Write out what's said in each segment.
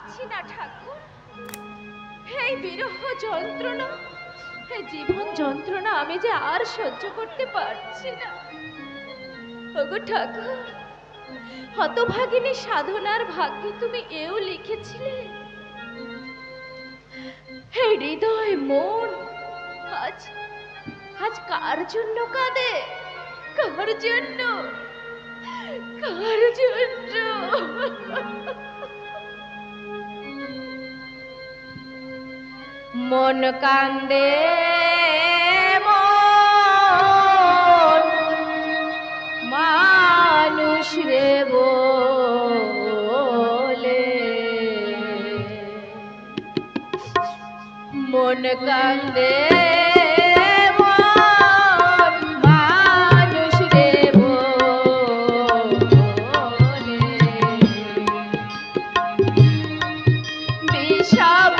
পারছি না ঠাকুর। এই বিরহ যন্ত্রণা, এই জীবন যন্ত্রণা আমি যে আর সহ্য করতে পারছি না। ওগো ঠাকুর, হতভাগিনী সাধনার ভাগ্যে তুমি এও লিখেছিলে, হে হৃদয় মন আজ আজ কার জন্য কাঁদে, কার জন্য, কার জন্য? মন কান্দে মন মানুষ রে বলে, মন কান্দে মন মানুষ রে বলে, বিষম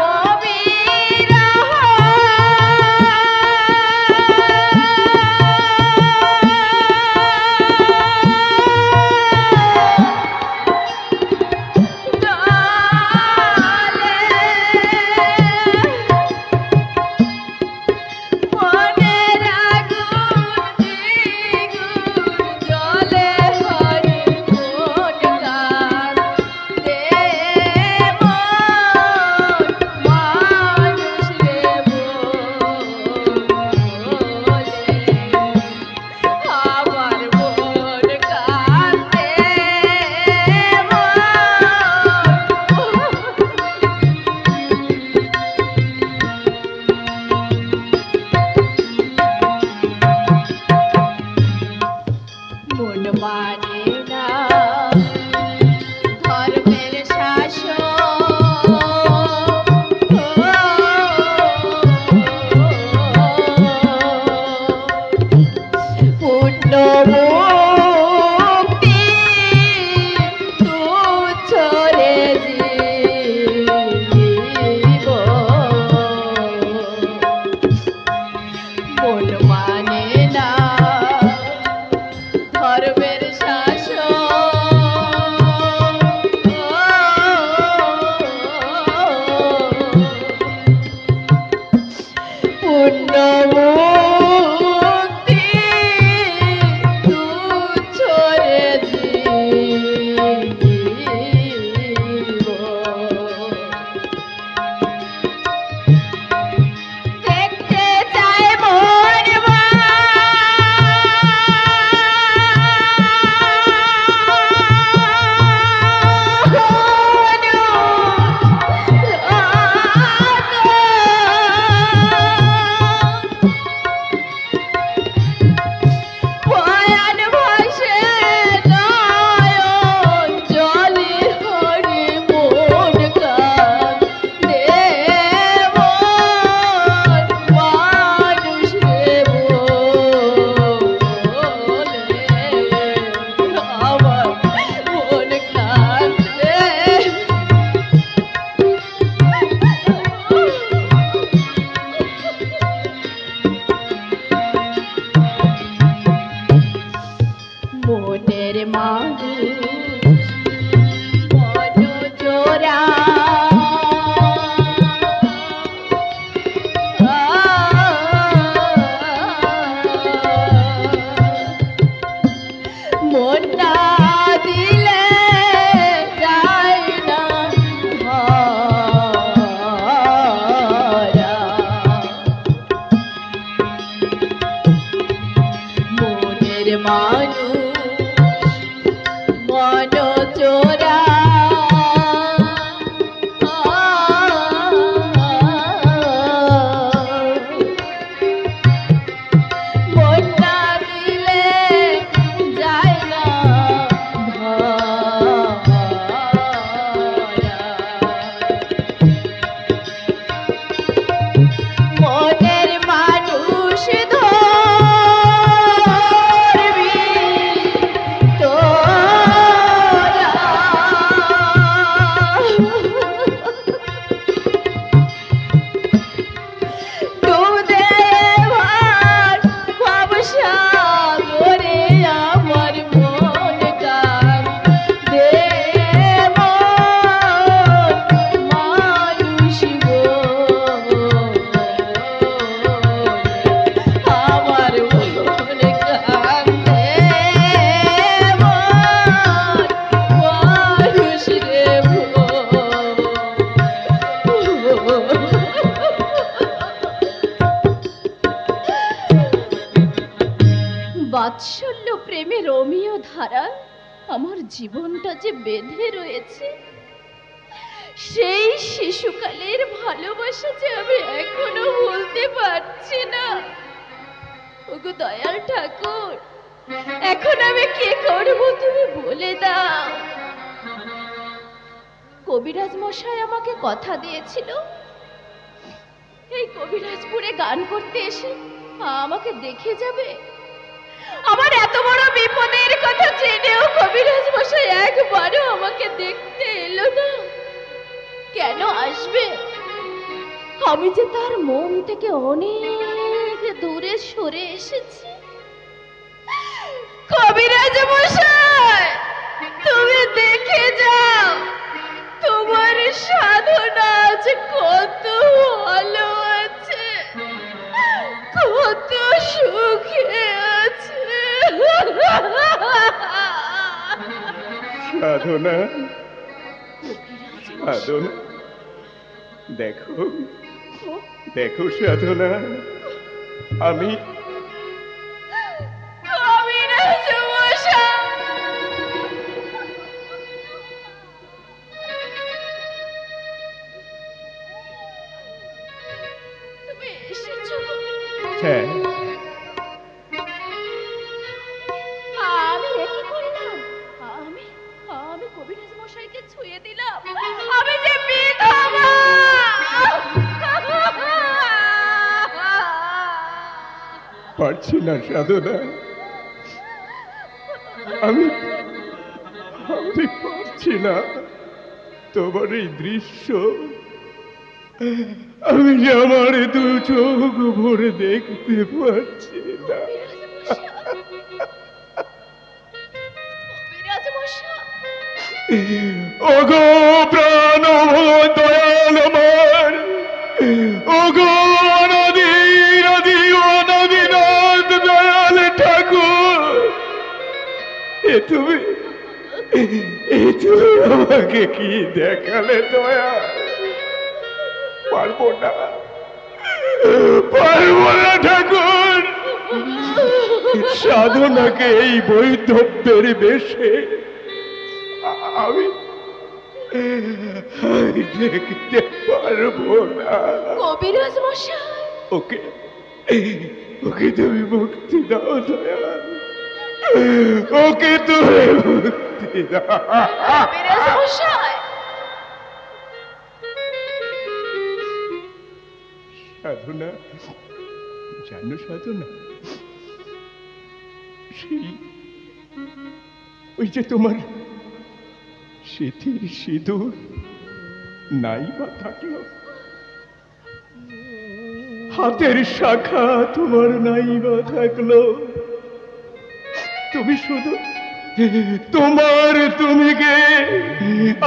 বাৎসল্য প্রেমে রোমিও ধারা আমার জীবনটা যে বেঁধে রয়েছে, সেই শিশুকালের ভালোবাসা যে আমি এখনো ভুলতে পারছি না। ওগো দয়াল ঠাকুর, এখন আমি কি করবো তুমি বলে দাও। কবিরাজ মশাই আমাকে কথা দিয়েছিল, এই কবিরাজপুরে গান করতে এসে আমাকে দেখে যাবে। আমার এত বড় বিপদের কথা জেনেও কবিরাজ মশাই একবারও আমাকে দেখতে এলো না। কেন আসবে? আমি যে তার মন থেকে অনেক দূরে সরে এসেছি। কবিরাজ মশাই, তুমি দেখে যাও তোমার সাধনা আজ কত ভালো আছে, কত সুখে আছে। সাধনা, সাধনা, দেখো দেখো সাধনা, আমি কবিরাজ মশাই, তুমি এসেছো? হ্যাঁ, আমি কি করলাম? আমি আমি কবিরাজ মশাইকে ছুঁয়ে দিলাম। আমি যে বিধবা। পারছি না সাধনা, আমি আমি পারছি না তোমার এই দৃশ্য। আমি যে আমার দু চোখ ভরে দেখতে পারছি না। কবিরাজ মশাই, ওগো প্রাণ দয়াল আমার, ওগো অনাদির আদি অনাদিনাথ দয়াল ঠাকুর, তুমি আমাকে কি দেখালে দয়া? পারবো না, পারবো না ঠাকুর। সাধনাকে এই বৈধব্যের বেশে আমি দেখতে পারবো না। কবিরাজ মশাই, ওকে ওকে তুমি মুক্তি দাও দয়াল, ওকে তুমি মুক্তি দাও। কবিরাজ মশাই, সাধনা, জানো সাধনা, সেই ওই যে তোমার সিথির সিঁদুর নাই বা থাকলো, হাতের শাখা তোমার নাই বা থাকলো, তুমি শুধু তুমি গে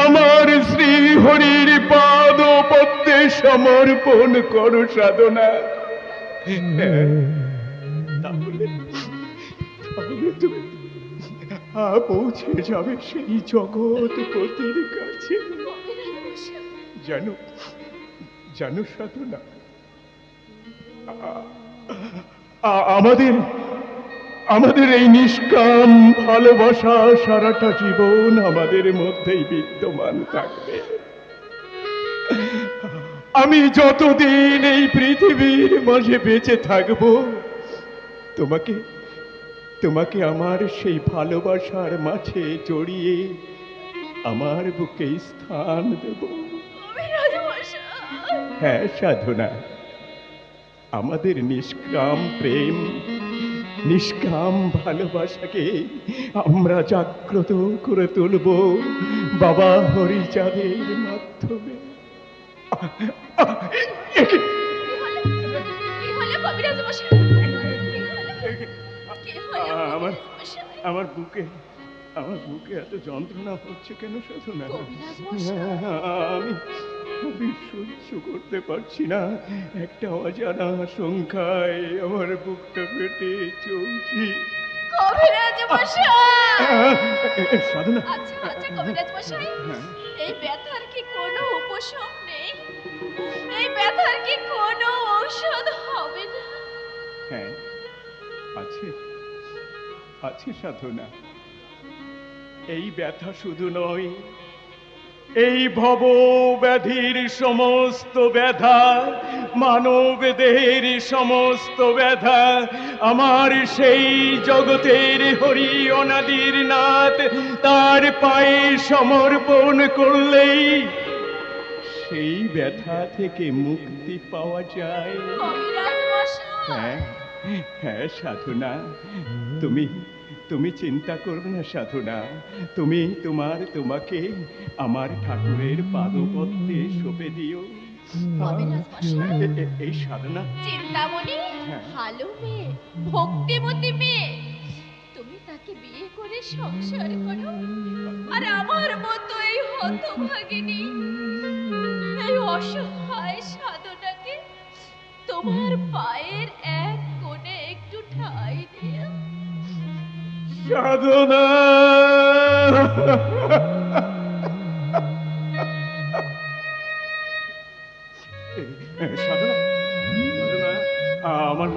আমার শ্রী হরির পাদ পদ্মে সমর্পণ করো সাধনা। তাহলে তুমি পৌঁছে যাবে সেই জগৎপতির কাছে। জানো জানো সাধনা, আমাদের আমাদের এই নিষ্কাম ভালোবাসা সারাটা জীবন আমাদের মধ্যেই বিদ্যমান থাকবে। আমি যতদিন এই পৃথিবীর মাঝে বেঁচে থাকব, তোমাকে তোমাকে আমার সেই ভালোবাসার মাঝে জড়িয়ে আমার বুকে স্থান দেব। হ্যাঁ সাধনা, আমাদের নিষ্কাম প্রেম, নিষ্কাম ভালোবাসাকে আমরা জাগ্রত করে তুলব বাবা হরিচাঁদের মাধ্যমে। আমার বুকে এত যন্ত্রণা হচ্ছে কেন সাধনা? আমি সহ্য করতে পারছি না, একটা অজানা সংখ্যায় আমার বুকটা ফেটে চলছি। সাধনা, কবিরাজ মশাই, এই ব্যথার কি কোনো উপশম নেই? এই ব্যথার কি কোনো ঔষধ হবে না? হ্যাঁ আছে, আছে সাধনা। এই ব্যথা শুধু নয়, এই ভব ব্যাধির সমস্ত ব্যথা, মানব দেহের সমস্ত ব্যথা আমার সেই জগতের হরি অনাদির নাথ তার পায়ে সমর্পণ করলেই সেই ব্যথা থেকে মুক্তি পাওয়া যায়। কবিরাজ মশাই, হ্যাঁ হ্যাঁ সাধনা, তুমি তুমি চিন্তা করো না সাধনা। তুমি তোমাকে আমার ঠাকুরের পাদপদ্মে সঁপে দিও। কবিরাজ মশাই, এই সাধনা চিন্তামণি হ্যাঁ। ভালো মেয়ে, ভক্তিমতী মেয়ে, তুমি তাকে বিয়ে করে সংসার করো। আর আমার মতো এই হতভাগিনী, এই অসহায় সাধনাকে তোমার পায়ের এক কোণে একটু ঠাঁই দিও। সাধনা সাধনা সাধনা, আমার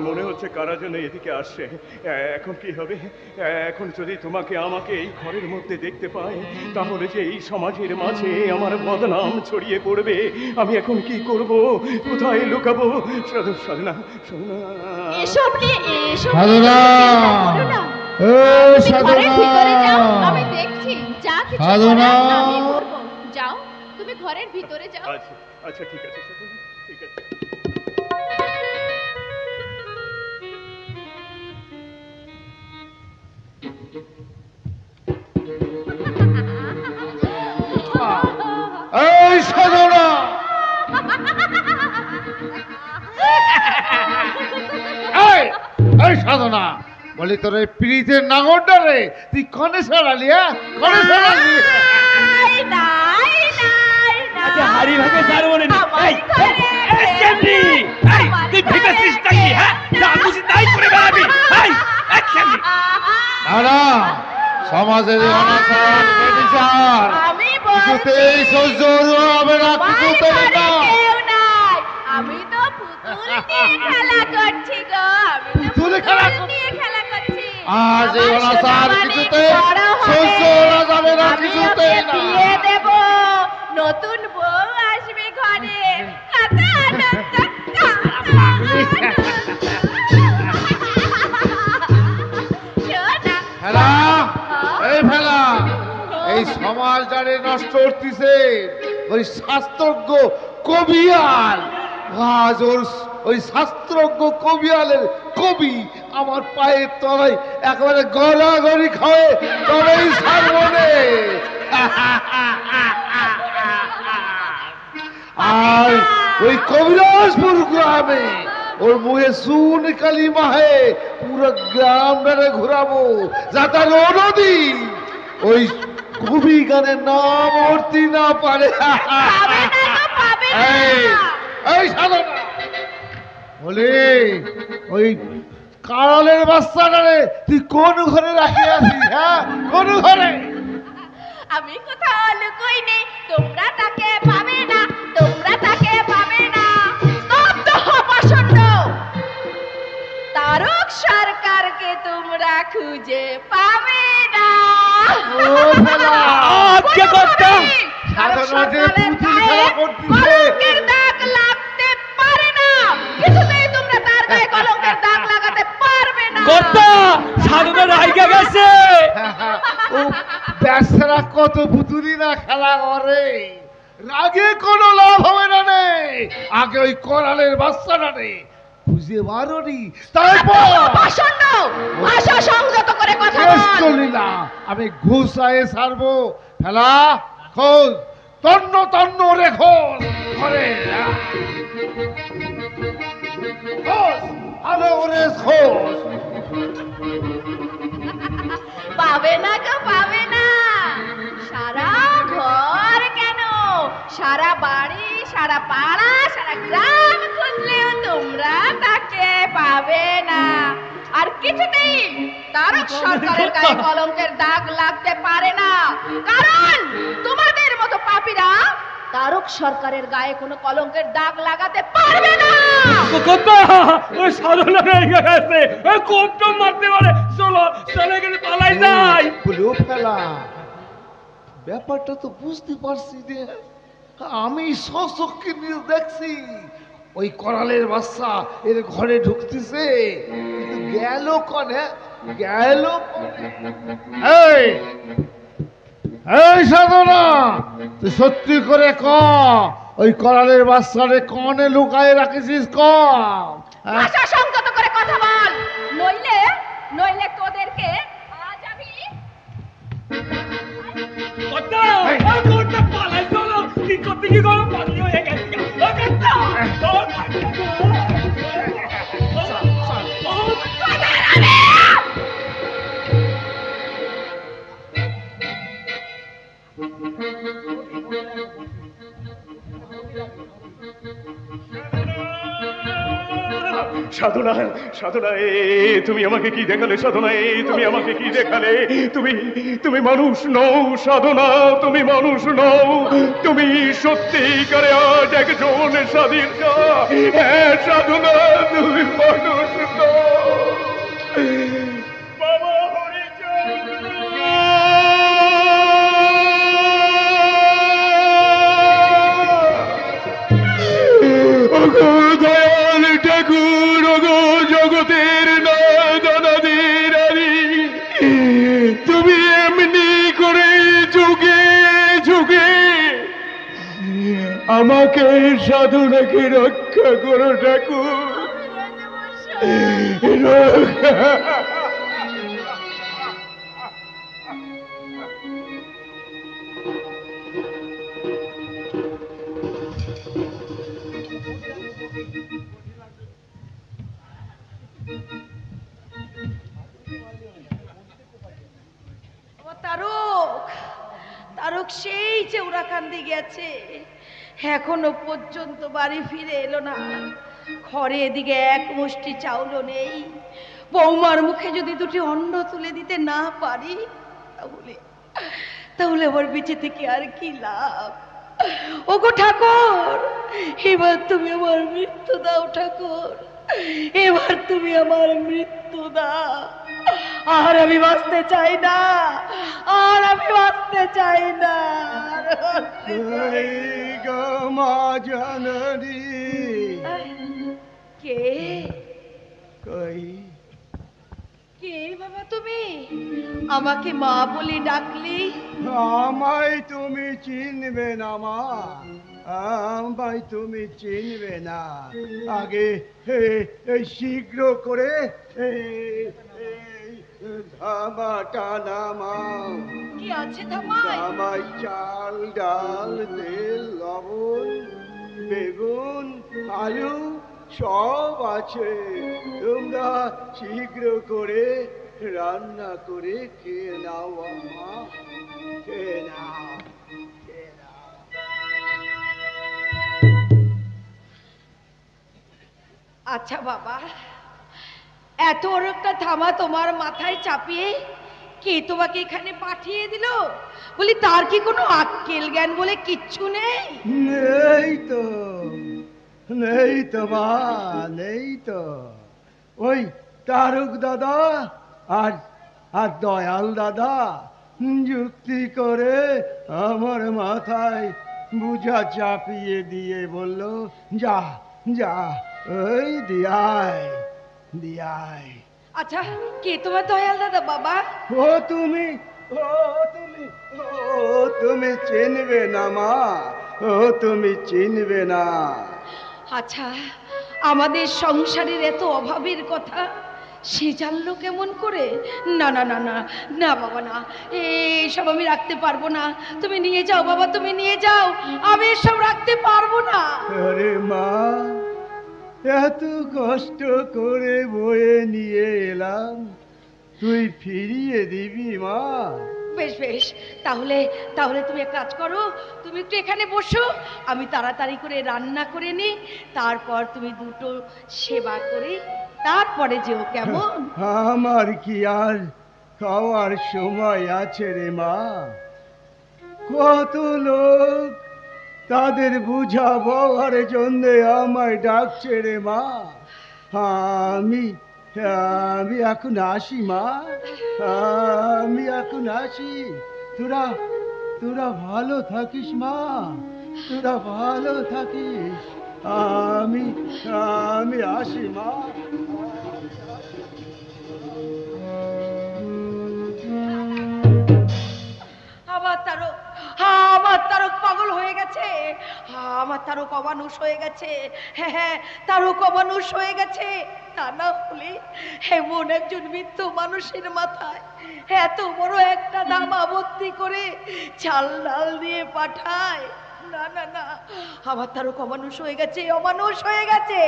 মনে হচ্ছে কারা যেন এদিকে আসছে। এখন কি হবে? এখন যদি তোমাকে আমাকে এই ঘরের মধ্যে দেখতে পাই, তাহলে যে এই সমাজের মাঝে আমার বদনাম ছড়িয়ে পড়বে। আমি এখন কি করব? কোথায় লুকাবো? সাধনা সাধনা এসব নিয়ে সাধনা! চিন্তা করো না। এই তুমি ঘরের সাধনা! ভিতরে যাও, আমি দেখছি। যা কিছু সাধনা! করার আমি করব। যাও, তুমি ঘরের ভিতরে যাও। আচ্ছা আচ্ছা, ঠিক আছে সাধনা, ঠিক আছে। এই সাধনা! এই এই সাধনা, বলি তোর এই প্রীতের নাঙরটা রে তুই কনে সরালি? হ্যাঁ, কনে সরালি? নাই, নাই, নাই, নাই। আচ্ছা হাড়ি ভাগে ছাড়বো না। আমার এই ঘরে। এই সেমনি, এই তুই ভেবেছিস নাকি হ্যাঁ যা খুশি তাই করে বেড়াবি? এই এই সেমনি দাদা, সমাজের অনাচার বেবিচার আমি বলছি, কিছুতেই সহ্য হবে না, আমার কিছুতেই ঘরে না। কেউ নাই। আমি তো পুতুল নিয়ে খেলা করছি গো। আমি তো পুতুলে খেলা পুতুল করছিস? নিয়ে খেলা করছি। আজ এই আমার অনাচার সোনামণি কিছুতেই বড় হবে। সহ্য করা যাবে না, আমি কিছুতেই ওকে না। বিয়ে দেব। নতুন বউ আসবে ঘরে। কত আনন্দ, কত আনন্দ। শোনা, ফেলা, এই ফেলা, এই সমাজ যারে নষ্ট করতেছে ওই শাস্ত্রজ্ঞ কবিয়াল। আজ ওই শাস্ত্রজ্ঞ কবিয়ালের কবি আমার পায়ের তলায় একেবারে গড়াগড়ি খায়, তবেই সারবনে। আর ওই কবিরাজপুর গ্রামে ওর মুখে সুন কালি মাহে পুরো গ্রামটারে ঘুরাবো, যাতে নদী ওই কবি গানের নাম উঠতে না পারে। পাবে না গো, পাবে না। এই এই সাধনা, বলে ওই কারলের বাচ্চাটারে তুই কোন ঘরে রাখি আছিস? হ্যাঁ, কোন ঘরে? আমি কোথাও লুকোই নেই। তোমরা তাকে পাবে না, তোমরা তাকে পাবে না। স্তব্ধ হ পাষণ্ড। তারক সরকারকে তোমরা খুঁজে পাবে না। ও ফেলা, আজকে করতে তারক সাধনা যে সরকারের পুতুল গায়ে খেলা করতেছে। কলঙ্কের দাগ লাগতে পারে না। কিছুতেই তোমরা তার গায়ে কলঙ্কের দাগ লাগাতে পারবে না। কর্তা সাধনা রাইগা গেছে। ও বেচারা কত পুতুলি না খেলা করে, রাগে কোনো লাভ হবে না রে। আগে ওই করালের বাচ্চাটা রে খুঁজে বারোনি, তারপর পাষণ্ড, ভাষা সংযত করে কথা শেষ বল। করলি না, আমি ঘুষায় ছাড়বো। ফেলা, খোঁজ, তন্ন তন্ন রে খোঁজ ঘরে। খোঁজ, ভালো করে খোঁজ। পাবে না গো, পাবে না। সারা ঘর কেন, সারা বাড়ি, সারা পাড়া, সারা গ্রাম খুঁজলেও তোমরা তাকে পাবে না। আর কিছুতেই তারক সরকারের গায়ে কলঙ্কের দাগ লাগতে পারে না। কারণ তোমাদের মতো পাপীরা তারক সরকারের গায়ে কোনো কলঙ্কের দাগ লাগাতে পারবে না। কথা ওই সাধনা রেগে গেছে, ওই কোপটা মারতে পারে। চলো চলে গেলে পালাই যাই। বলেও ফেলা, ব্যাপারটা তো বুঝতে পারছি রে। আমি সচক্ষে নিয়ে দেখছি ওই করালের বাচ্চা এর ঘরে ঢুকতেছে, কিন্তু গেল কনে, গেল এই এই সাধনা, তুই সত্যি করে ক, ওই করালের বাচ্চারে কনে লুকায় রাখিস ক। ভাষা সংযত করে কথা বল, নইলে নইলে তোদেরকে আজ আমি কথা কোপটা পালাই। চলো কি করতে কি করো, পানি হয়ে গেছে। ও কথা সাধনা, সাধনা, তুমি আমাকে কি দেখালে? সাধনা, তুমি আমাকে কি দেখালে? তুমি তুমি মানুষ নও সাধনা, তুমি মানুষ নও। তুমি সত্যিকারে আজ একজন স্বাধীন। হ্যাঁ সাধনা, তুমি মানুষ নও। বাবা দয়াল ঠাকুর, ওগো জগতের নাদানাদের আরি, তুমি এমনি করে যুগে যুগে আমাকে সাধনাকে রক্ষা করো ঠাকুর। তারক, তারক সেই যে উড়াকান্দি গেছে, এখনো পর্যন্ত বাড়ি ফিরে এলো না। ঘরে এদিকে এক মুষ্টি চাউলও নেই। বৌমার মুখে যদি দুটি অন্ন তুলে দিতে না পারি, তাহলে তাহলে আমার বেঁচে থেকে আর কি লাভ? ওগো ঠাকুর, এবার তুমি আমার মৃত্যু দাও ঠাকুর, এবার তুমি আমার মৃত্যু দাও। আর আমি বাঁচতে চাই না, আর আমি বাঁচতে চাই না। মা জাননী, কে কই কে বাবা তুমি? আমাকে মা বলে ডাকলি? আমায় তুমি চিনবে না মা, আমায় তুমি চিনবে না। আগে এই শীঘ্র করে ধামাটা নামাও। কি আছে ধামাই? আমায় চাল ডাল তেল লবণ বেগুন আলু সব আছে, তোমরা শীঘ্র করে রান্না করে খেয়ে নাও মা, খেয়ে নাও, খেয়ে নাও। আচ্ছা বাবা, এত বড় একটা থামা তোমার মাথায় চাপিয়ে কে তোমাকে এখানে পাঠিয়ে দিল? বলি তার কি কোনো আক্কেল জ্ঞান বলে কিচ্ছু নেই? নেই তো, নেই তো মা, নেই তো। ওই তারক দাদা আর আর দয়াল দাদা যুক্তি করে আমার মাথায় বুঝা চাপিয়ে দিয়ে বলল, যা যা ওই দিয়ায় দিয়ায়। আচ্ছা, কে তোমার দয়াল দাদা বাবা? ও তুমি, ও তুমি, ও তুমি চিনবে না মা, ও তুমি চিনবে না। আচ্ছা, আমাদের সংসারের এত অভাবের কথা সে জানলো কেমন করে? না না না না না বাবা, না, এইসব আমি রাখতে পারবো না। তুমি নিয়ে যাও বাবা, তুমি নিয়ে যাও, আমি এসব রাখতে পারবো না। আরে মা, এত কষ্ট করে বয়ে নিয়ে এলাম, তুই ফিরিয়ে দিবি মা? বেশ বেশ, তাহলে তাহলে তুমি এক কাজ করো, তুমি একটু এখানে বসো, আমি তাড়াতাড়ি করে রান্না করে নিই, তারপর তুমি দুটো সেবা করে তারপরে যেও, কেমন? আমার কি আর খাওয়ার সময় আছে রে মা? কত লোক তাদের বুঝাবার জন্য আমায় ডাকছে রে মা। আমি আমি এখন আসি মা, আমি এখন আসি। তোরা তোরা ভালো থাকিস মা, তোরা ভালো থাকিস। আমি আমি আসি মা। আমার তারক পাগল হয়ে গেছে, আমার তারক অমানুষ হয়ে গেছে। হ্যাঁ হ্যাঁ, তারক অমানুষ হয়ে গেছে। তা না হলে এমন একজন মৃত্যু মানুষের মাথায় এত বড় একটা ধামা ভর্তি করে চাল ডাল দিয়ে পাঠায়? না না না, আমার তারক অমানুষ হয়ে গেছে, অমানুষ হয়ে গেছে।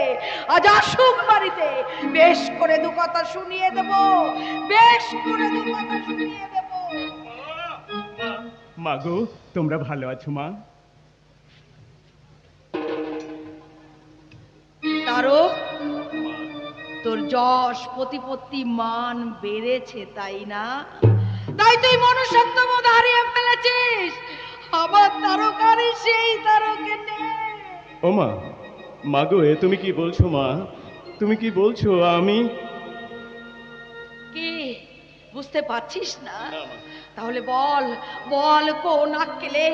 আজ আসুক বাড়িতে, বেশ করে দু কথা শুনিয়ে দেব, বেশ করে দু কথা শুনিয়ে দেব। মা গো, তোমরা ভালো আছো মা? তারক, তোর যশ প্রতিপত্তি মান বেড়েছে তাই না? তাই তুই মনুষ্যত্ব বোধ হারিয়ে ফেলেছিস। আমার তারকারে সেই তারকে নেই। ও মা, মা গো, এ তুমি কি বলছো মা? তুমি কি বলছো? আমি কি বুঝতে পারছিস না? তাহলে বল বল, কোন আক্কেলে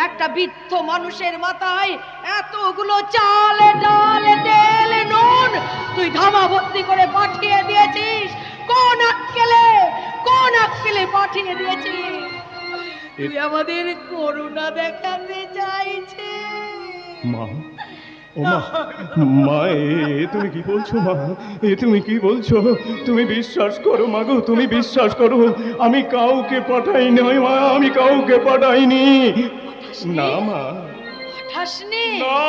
একটা বৃদ্ধ মানুষের মাথায় এতগুলো চাল ডাল তেল নুন তুই ধামা ভর্তি করে পাঠিয়ে দিয়েছিস? কোন আক্কেলে পাঠিয়ে দিয়েছিস? তুই আমাদের করুণা দেখাতে চাইছে? মা, ও মা, মা, এ তুমি কি বলছো মা? এ তুমি কি বলছো? তুমি বিশ্বাস করো মা গো, তুমি বিশ্বাস করো, আমি কাউকে পাঠাইনি মা, আমি কাউকে পাঠাইনি। না মা, পাঠাসনি? না।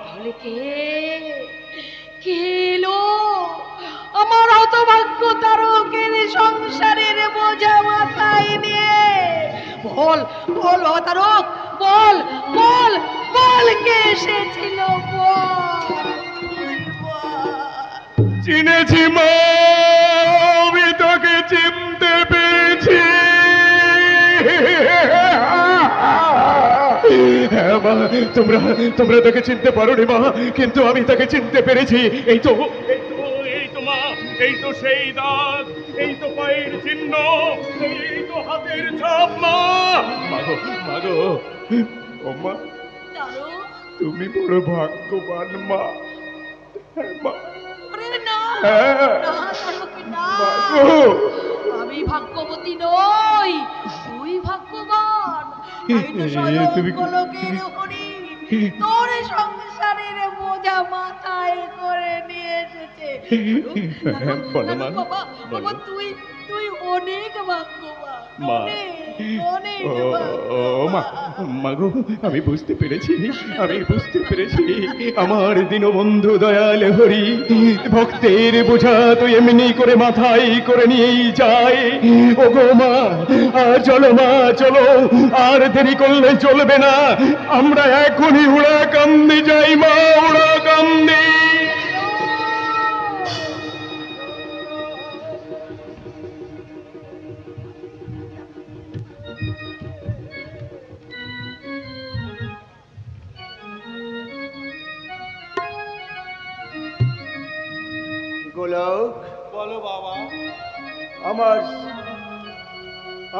তাহলে কে এলো আমার হতভাগ্য তারকের সংসারের বোঝা মাথায় নিয়ে? বল বল বাবা তারক, বল বল বল, কে এসেছিল? চিনেছি মা, আমি তোকে চিনতে পেরেছি। হ্যাঁ মা, তোমরা তোমরা তাকে চিনতে পারোনি মা, কিন্তু আমি তাকে চিনতে পেরেছি। এই তো মা, এই তো সেই দাগ, এই তো পায়ের চিহ্ন, এই তো হাতের ছাপ মা। মাগো মাগো, ও মা, তারক, তুমি বড় ভাগ্যবান মা। হ্যাঁ মা, ওরে না, হ্যাঁ না তারক না, মাগো। আমি ভাগ্যবতী নই, তুই ভাগ্যবান। আমি তো স্বয়ং তুমি গোলকের হরি, তোর সংসারের বোঝা মাথায় করে নিয়ে এসেছে। বলো মা, বাবা বলো। তুই তুই অনেক ভাগ্যবান, মা, অনেক ও মা, মাগো, আমি বুঝতে পেরেছি, আমি বুঝতে পেরেছি। আমার দীনবন্ধু দয়াল হরি ভক্তের বোঝা তো এমনি করে মাথায় করে নিয়েই যায়। ও গো মা, চলো মা, চলো, আর দেরি করলে চলবে না। আমরা এখনই উড়াকান্দি যাই মা, উড়াকান্দি। গোলক, বলো বাবা। আমার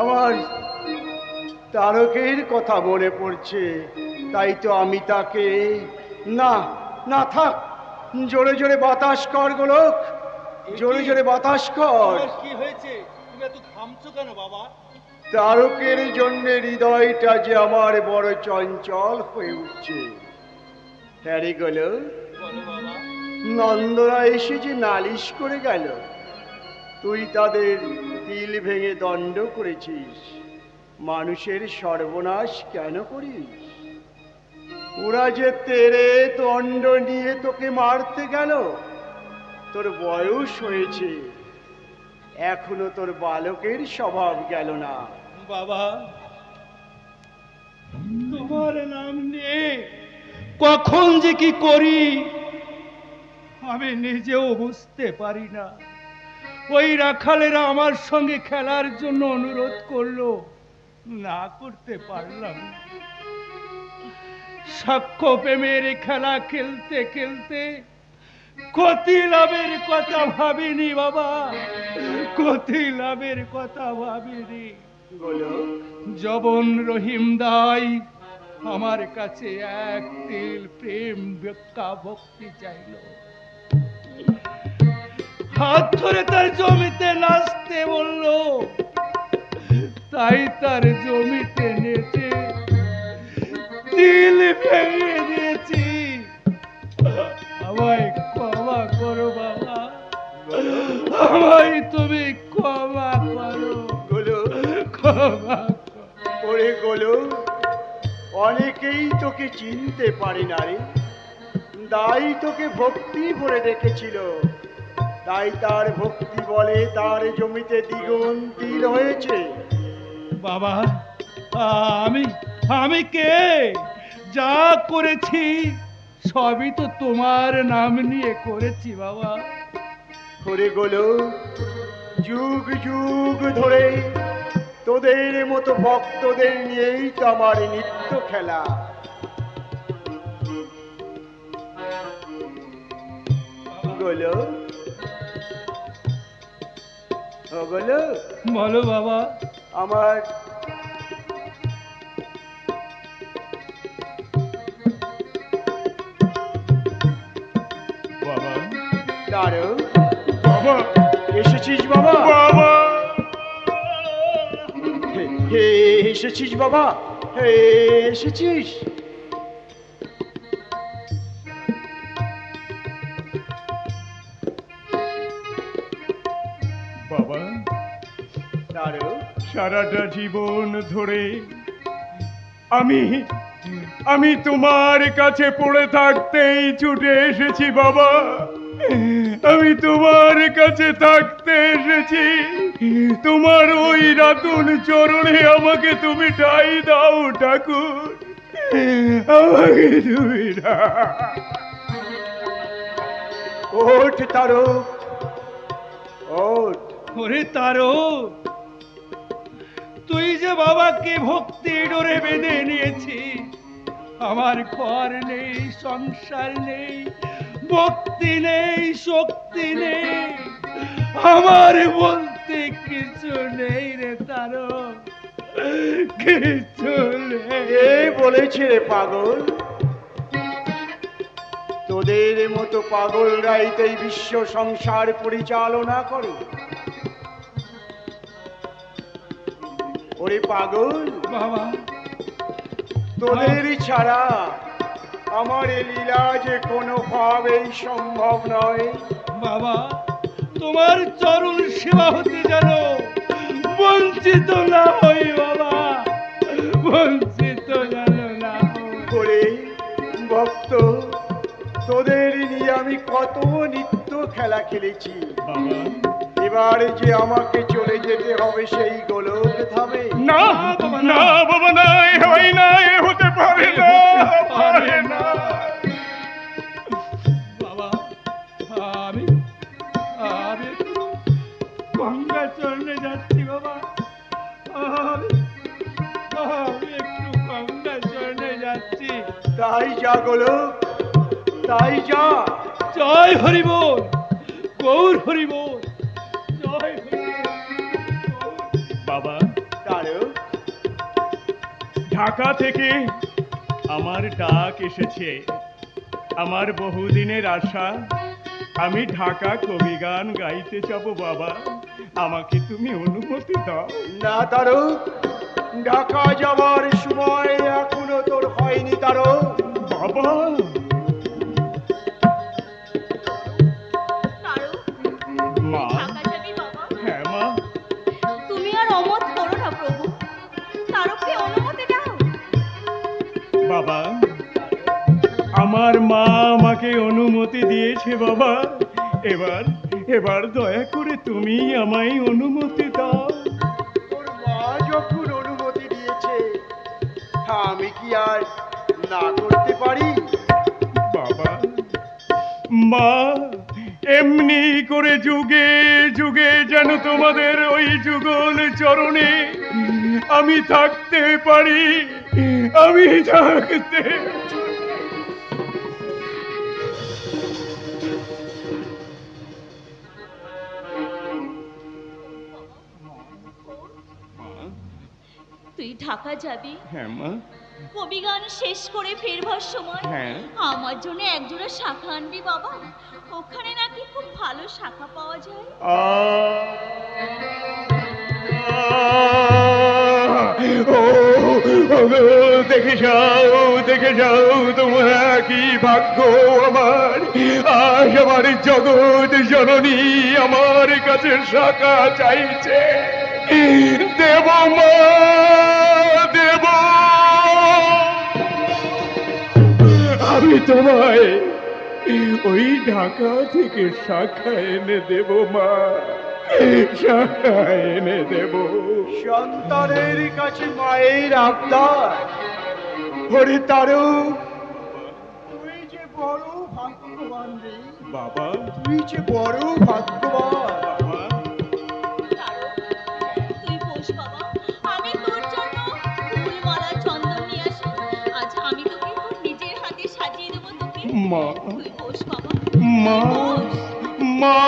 আমার তারকের কথা মনে পড়ছে, তাই তো আমি তাকে। না না, থাক, জোরে জোরে বাতাস কর গোলক, জোরে জোরে বাতাস কর। কি হয়েছে? তুমি এত ঘামছো কেন বাবা? তারকের জন্য হৃদয়টা যে আমার বড় চঞ্চল হয়ে উঠছে। হ্যাঁ রে গোলক, বলো বাবা। নন্দরা এসে যে নালিশ করে গেল, তুই তাদের তিল ভেঙে দণ্ড করেছিস। মানুষের সর্বনাশ কেন করিস? ওরা যে তেরে দণ্ড নিয়ে তোকে মারতে গেল, তোর বয়স হয়েছে, এখনো তোর বালকের স্বভাব গেল না। বাবা, তোমার নাম নিয়ে কখন যে কি করি আমি নিজেও বুঝতে পারি না। ওই রাখালেরা আমার সঙ্গে খেলার জন্য অনুরোধ করলো, না করতে পারলাম। সাক্ষ্য প্রেমের খেলা খেলতে খেলতে ক্ষতি লাভের কথা ভাবিনি বাবা, ক্ষতি লাভের কথা ভাবিনি। গোলক, জবন রহিম দাই আমার কাছে এক তিল প্রেম ভিক্ষা ভক্তি চাইল। হাত ধরে তার জমিতে নাচতে বলল, তাই তার জমিতে নেচে তিল ভেঙে দিয়েছি। আমায় ক্ষমা করো বাবা, আমায় তুমি ক্ষমা করো, গোলক, ক্ষমা করো। ওরে গোলক, অনেকেই তোকে চিনতে পারে না রে। দাই তোকে ভক্তি ভরে রেখেছিল, তাই তার ভক্তি বলে তার জমিতে দ্বিগুণ তিল হয়েছে। বাবা, আমি আমি কে? যা করেছি সবই তো তোমার নাম নিয়ে করেছি বাবা। ওরে গোলক, যুগ যুগ ধরে তোদের মতো ভক্তদের নিয়েই তো আমার নিত্য খেলা। গোলক, ও গোলক, বলো বাবা। আমার বাবা, দাঁড়ো। বাবা, এসেছিস বাবা? বাবা, হে, এসেছিস বাবা? হে, এসেছিস? বাবা, দাঁড়ো। সারাটা জীবন ধরে আমি তোমার কাছে পড়ে থাকতেই ছুটে এসেছি বাবা। আমি তোমার কাছে থাকতে এসেছি, তোমার ওই রাতুল চরণে আমাকে তুমি ঠাই দাও ঠাকুর, আমাকে তুমি ওঠ তারক, ওঠ। ওরে তারক, তুই যে বাবাকে ভক্তি ডোরে বেঁধে নিয়েছি, আমার ঘর নেই, সংসার নেই, ভক্তি নেই, শক্তি নেই, আমার বলতে কিছু নেই রে তারক, কিছু নেই। কে বলেছে রে পাগল? তোদের মতো পাগলরাই তো এই বিশ্ব সংসার পরিচালনা করে। ওরে পাগল, বাবা, তোদের ছাড়া আমার এই লীলা যে কোনো ভাবেই সম্ভব নয়। বাবা, তোমার চরণ সেবা হতে জানো, বঞ্চিত না হই বাবা, বঞ্চিত জানো না হই। করে ভক্ত, তোদের নিয়ে আমি কত নিত্য খেলা খেলেছি। বাবা, এবার যে আমাকে চলে যেতে হবে সেই গোলক ধামে। না না বাবা, না, এ হয় না, এ হতে পারে না, পারে না। বাবা, আমি আমি গঙ্গা চরণে যাচ্ছি বাবা, আমি একটু গঙ্গা চরণে যাচ্ছি। তাই যা গোলক, তাই যা। জয় হরিবোল, গৌর হরিবোল, জয় হরিবোল। বাবা, তারক, ঢাকা থেকে আমার ডাক এসেছে, আমার বহুদিনের আশা, আমি ঢাকা কবিগান গাইতে যাব বাবা, আমাকে তুমি অনুমতি দাও। না তারক, ঢাকা যাবার সময় এখনো তোর হয়নি তারক। বাবা, তারক, মা, ঢাকা যাবি বাবা? হ্যাঁ মা, তুমি আর অমত করো না প্রভু, তারককে অনুমতি দাও। বাবা, আমার মা আমাকে অনুমতি দিয়েছে বাবা, এবার এবার দয়া করে তুমি আমায় অনুমতি দাও। তোর মা যখন অনুমতি দিয়েছে, আমি কি আর না করতে পারি? বাবা, মা, এমনি করে যুগে যুগে যেন তোমাদের ওই যুগল চরণে আমি থাকতে পারি, আমি থাকতে তুই ঢাকা যাবি? হ্যাঁ মা। কবিগান শেষ করে ফেরবার সময় হ্যাঁ। আমার জন্য একজোড়া শাখা আনবি বাবা। ওখানে নাকি খুব ভালো শাখা পাওয়া যায়। দেখে যাও তোমার কি ভাগ্য আমার। আজ আমার জগৎ জননী আমার কাছে শাখা চাইছে। দেব মা, দেব। আমি তোমায় ওই ঢাকা থেকে শাখা এনে দেব মা, শাখা এনে দেব। সন্তানের কাছে মায়ের আবদার। ওরে তারক, তুই যে বড় ভাগ্যবান রে বাবা। তুই যে বড় ভাগ্যবান। বাবা, তুই বস বাবা, আমি তোর জন্য ফুল মালা চন্দন নিয়ে আসি। আজ আমি তোকে তোর নিজের হাতে সাজিয়ে দেবো তোকে। মা। তুই বস বাবা, মা, বস। মা।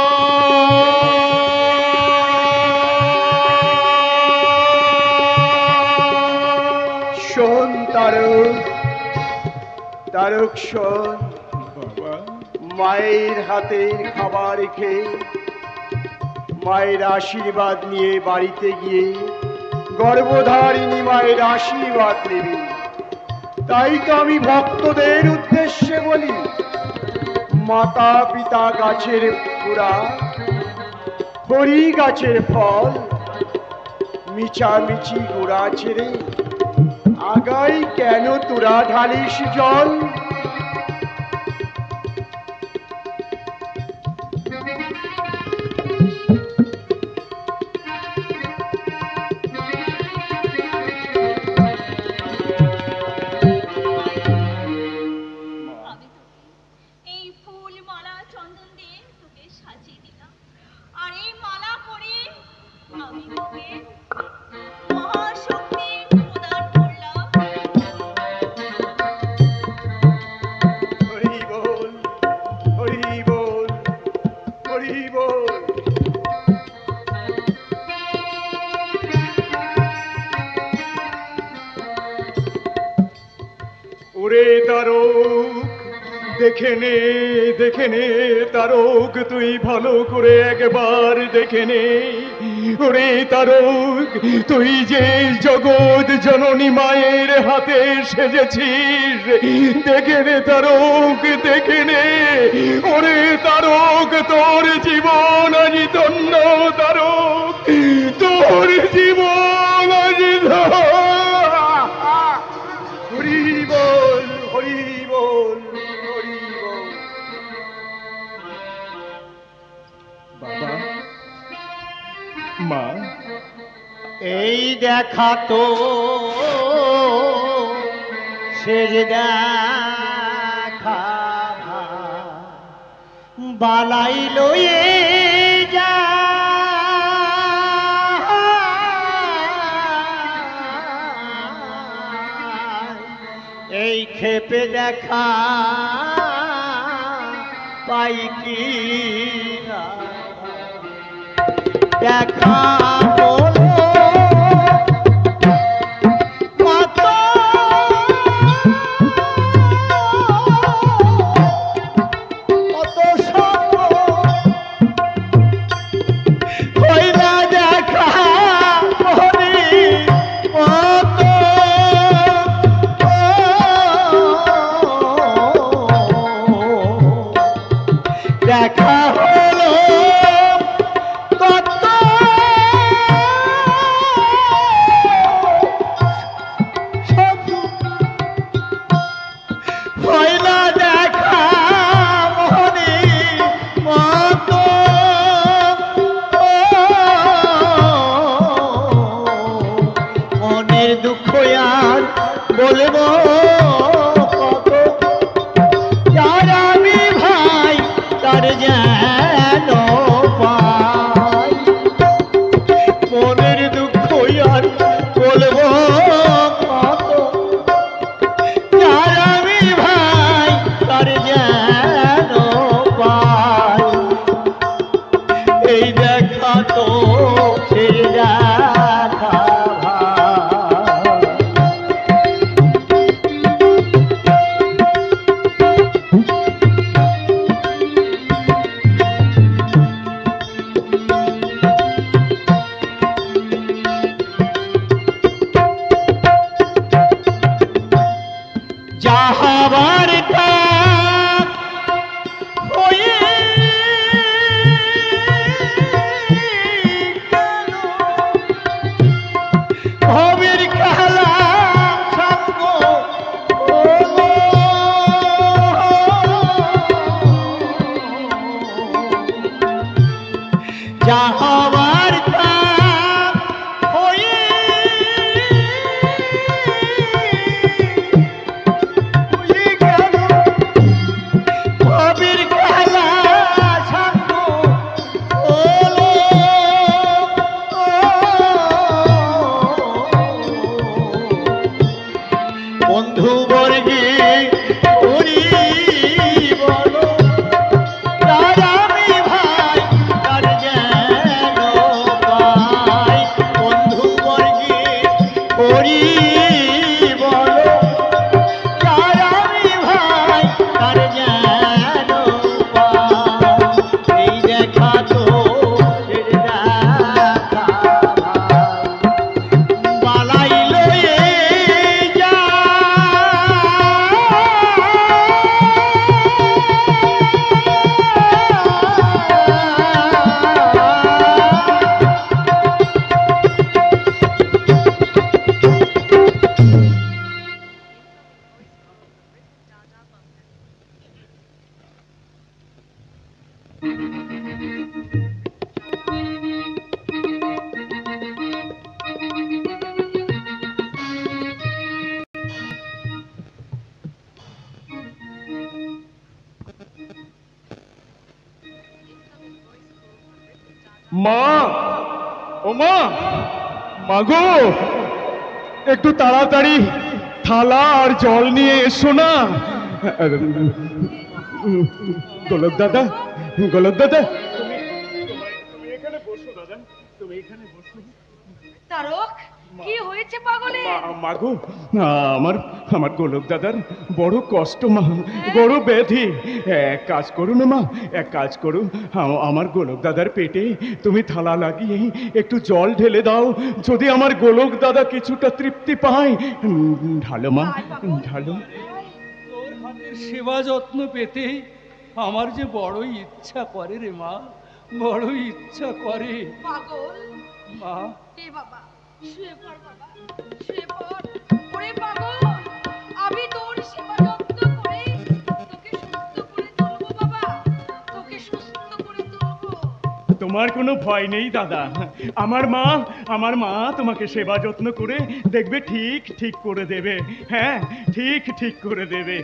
শোন তারক, তারক শোন। বাবা, মায়ের হাতে খাবার খেয়ে মায়ের আশীর্বাদ নিয়ে বাড়িতে গিয়ে গর্ভধারিণী মায়ের আশীর্বাদ নেবি। তাই তো আমি ভক্তদের উদ্দেশ্যে বলি, মাতা পিতা গাছের পুরা, হরি গাছের ফল, মিছামিছি গোড়া ছেড়ে আগাই কেন তোরা ঢালিস জল। আমি তোকে এই ফুল মালা চন্দন দিয়ে তোকে সাজিয়ে দিলাম। আর এই মালা পরে আমি তোকে মহাশক্তি প্রদান করলাম। হরি বল, হরি বল, হরি বল। ওরে তারক, দেখে নে, দেখে নে তারক, তুই ভালো করে একবার দেখে নে। ওরে তারক, তুই যে জগৎ জননী মায়ের হাতে সেজেছিস, দেখে নে তারক, দেখে নে। ওরে তারক, তোর জীবন আজ ধন্য তারক, তোর জীবন আজ ধন্য। হরি বল, হরি বল, হরি বল। বাবা, মা। এই দেখা তো শেষ দেখা, বালাই লয়ে যা। এই ক্ষেপে দেখা পাই কি না, দেখা হলো কত কত হইলা দেখা হরি কত দেখা হলো কত হবার থাক হয়ে গেল ভবের খেলা সঙ্গ হলো যা হবার থাক হয়ে গেল ভবের খেলা সঙ্গ হলো বন্ধু বর্গে করি বলো তার আমি ভাই তার যেন পাই বন্ধু বর্গে করি বলো তার আমি ভাই তার যেন পাই এই দেখা তো শেষ দেখা বালাই লয়ে যা মা, ও মা, মাগো, একটু তাড়াতাড়ি থালা আর জল নিয়ে এসো না। গোলক দাদা, গোলক দাদা, তুমি এখানে বসো দাদা, তুমি এখানে বসো। তারক কি হয়েছে পাগলের? মাগো, আমার আমার গোলক দাদার বড় কষ্ট মা, বড় ব্যাধি। এক কাজ করো না মা, এক কাজ করো, আমার গোলক দাদার পেটে তুমি থালা লাগিয়ে একটু জল ঢেলে দাও, যদি আমার গোলক দাদা কিছুটা তৃপ্তি পায়। ঢালো মা, ঢালো। তোর হাতের সেবা যত্ন পেতে আমার যে বড়ই ইচ্ছা করে রে মা, বড়ই ইচ্ছা করে। পাগল মা, এ বাবা শুয়ে পড় বাবা, শুয়ে পড়। ওরে পাগল, আমি তোর সেবা যত্ন করে তোকে সুস্থ করে তুলবো বাবা, তোকে সুস্থ করে তুলবো। তোমার কোনো ভয় নেই দাদা, আমার মা তোমাকে সেবা যত্ন করে দেখবে, ঠিক ঠিক করে দেবে। হ্যাঁ, ঠিক ঠিক করে দেবে।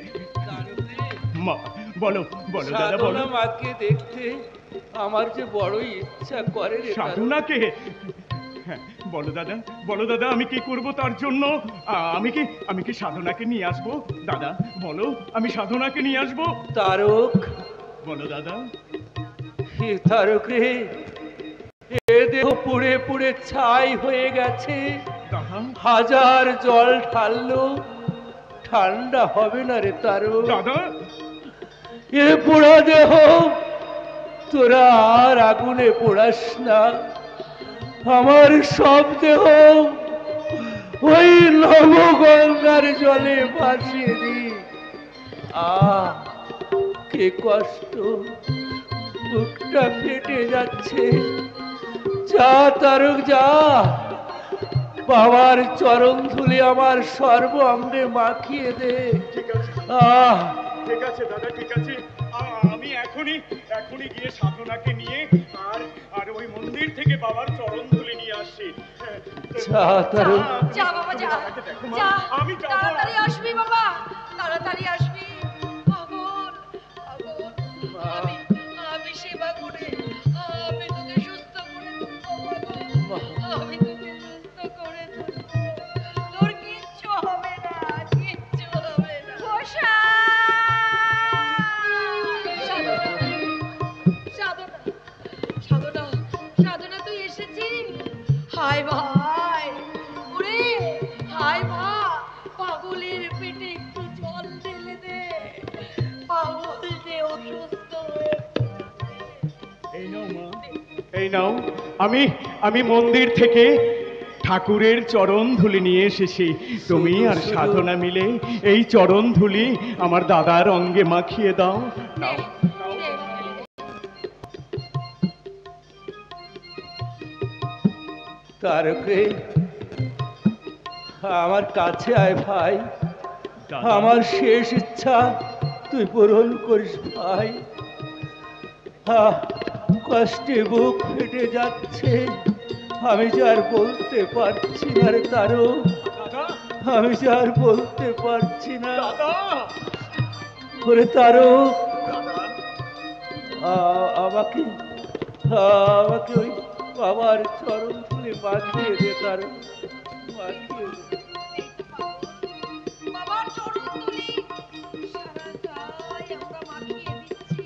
মা, বলো বলো দাদা, বলো। সাধনা মাকে দেখতে আমার যে বড়ই ইচ্ছা করে রে। সাধনাকে? হ্যাঁ, বলো দাদা, বলো দাদা, আমি কি করব তার জন্য? আমি কি সাধনাকে নিয়ে আসবো দাদা? বলো, আমি সাধনাকে নিয়ে আসবো। তারক, বলো দাদা। হে তারক রে, এ দেহ পুড়ে পুড়ে ছাই হয়ে গেছে। দাদা, হাজার জল ঢাললো ঠান্ডা হবে না রে তারক। দাদা, এ পোড়া দেহ তোরা আর আগুনে পোড়াস না, আমার সব দেহ ওই নবগঙ্গার জলে ভাসিয়ে দি। কে কষ্ট, বুকটা ফেটে যাচ্ছে। যা তারক যা, বাবার চরণ ধুলে আমার সর্ব অঙ্গে মাখিয়ে দে। ঠিক আছে, ঠিক আছে দাদা, ঠিক আছে। আমি এখনই গিয়ে সাধনাকে নিয়ে আর ওই মন্দির থেকে বাবার চরণ ধুলে নিয়ে আসছি। যা তারক, যা বাবা যা, যা আমি যাবো। তাড়াতাড়ি আসবি বাবা, তাড়াতাড়ি আসবি। পাগল পাগল, আমি সেবা করে আমি তোকে সুস্থ করে তুলবো পাগল, আমি তোকে সুস্থ করে তুলবো, তোর কিচ্ছু হবে না, কিচ্ছু হবে না। সাধনা, সাধনা, সাধনা, তুই এসেছিস? হায় ভাই, ওরে হায় মা, পাগলের পেটে একটু জল ঢেলে দে, পাগল যে অসুস্থ হয়ে এই নাও মা, এই নাও। আমি মন্দির থেকে ঠাকুরের চরণ ধুলি নিয়ে এসেছি। তুমি আর সাধনা মিলে এই চরণ ধুলি আমার দাদার অঙ্গে মাখিয়ে দাও। নাও। তারকে আমার কাছে আয় ভাই, আমার শেষ ইচ্ছা তুই পূরণ করিস ভাই। কষ্টে বুক ফেটে যাচ্ছে, আমি যে আর বলতে পারছি না রে তারো, আমি যে আর বলতে পারছি না। ওরে তারো, আমাকে আমাকে ওই বাবার চরণ ধুলি মাখিয়ে দে তারো, মাখিয়ে দে। বাবার চরণ ধুলি সারা গায়ে আমরা মাখিয়ে দিচ্ছি।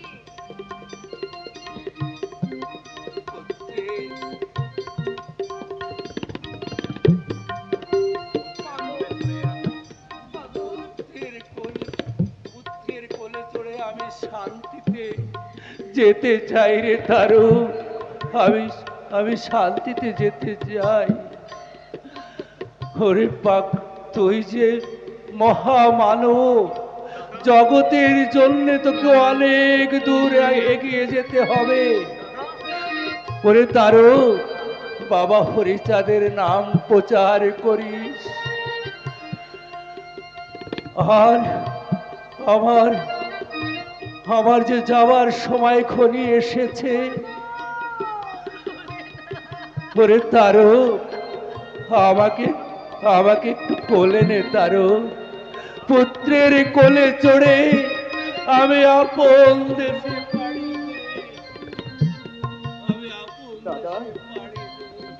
বুদ্ধির কোলে চড়ে আমি শান্তিতে যেতে চাই রে তারু, আমি শান্তিতে যেতে চাই। ওরে পাক, তুই যে মহামানব, জগতের জন্য তোকে অনেক দূর এগিয়ে যেতে হবে। ওরে তারু, বাবা হরিচাঁদের নাম প্রচার করিস। আর আমার যে যাওয়ার সময় ঘনিয়ে এসেছে। ওরে তারো, আমাকে একটু কোলে নে তারো, পুত্রের কোলে চড়ে আমি আপন দেশে পাড়ি দেই। আমি আপন দাদা,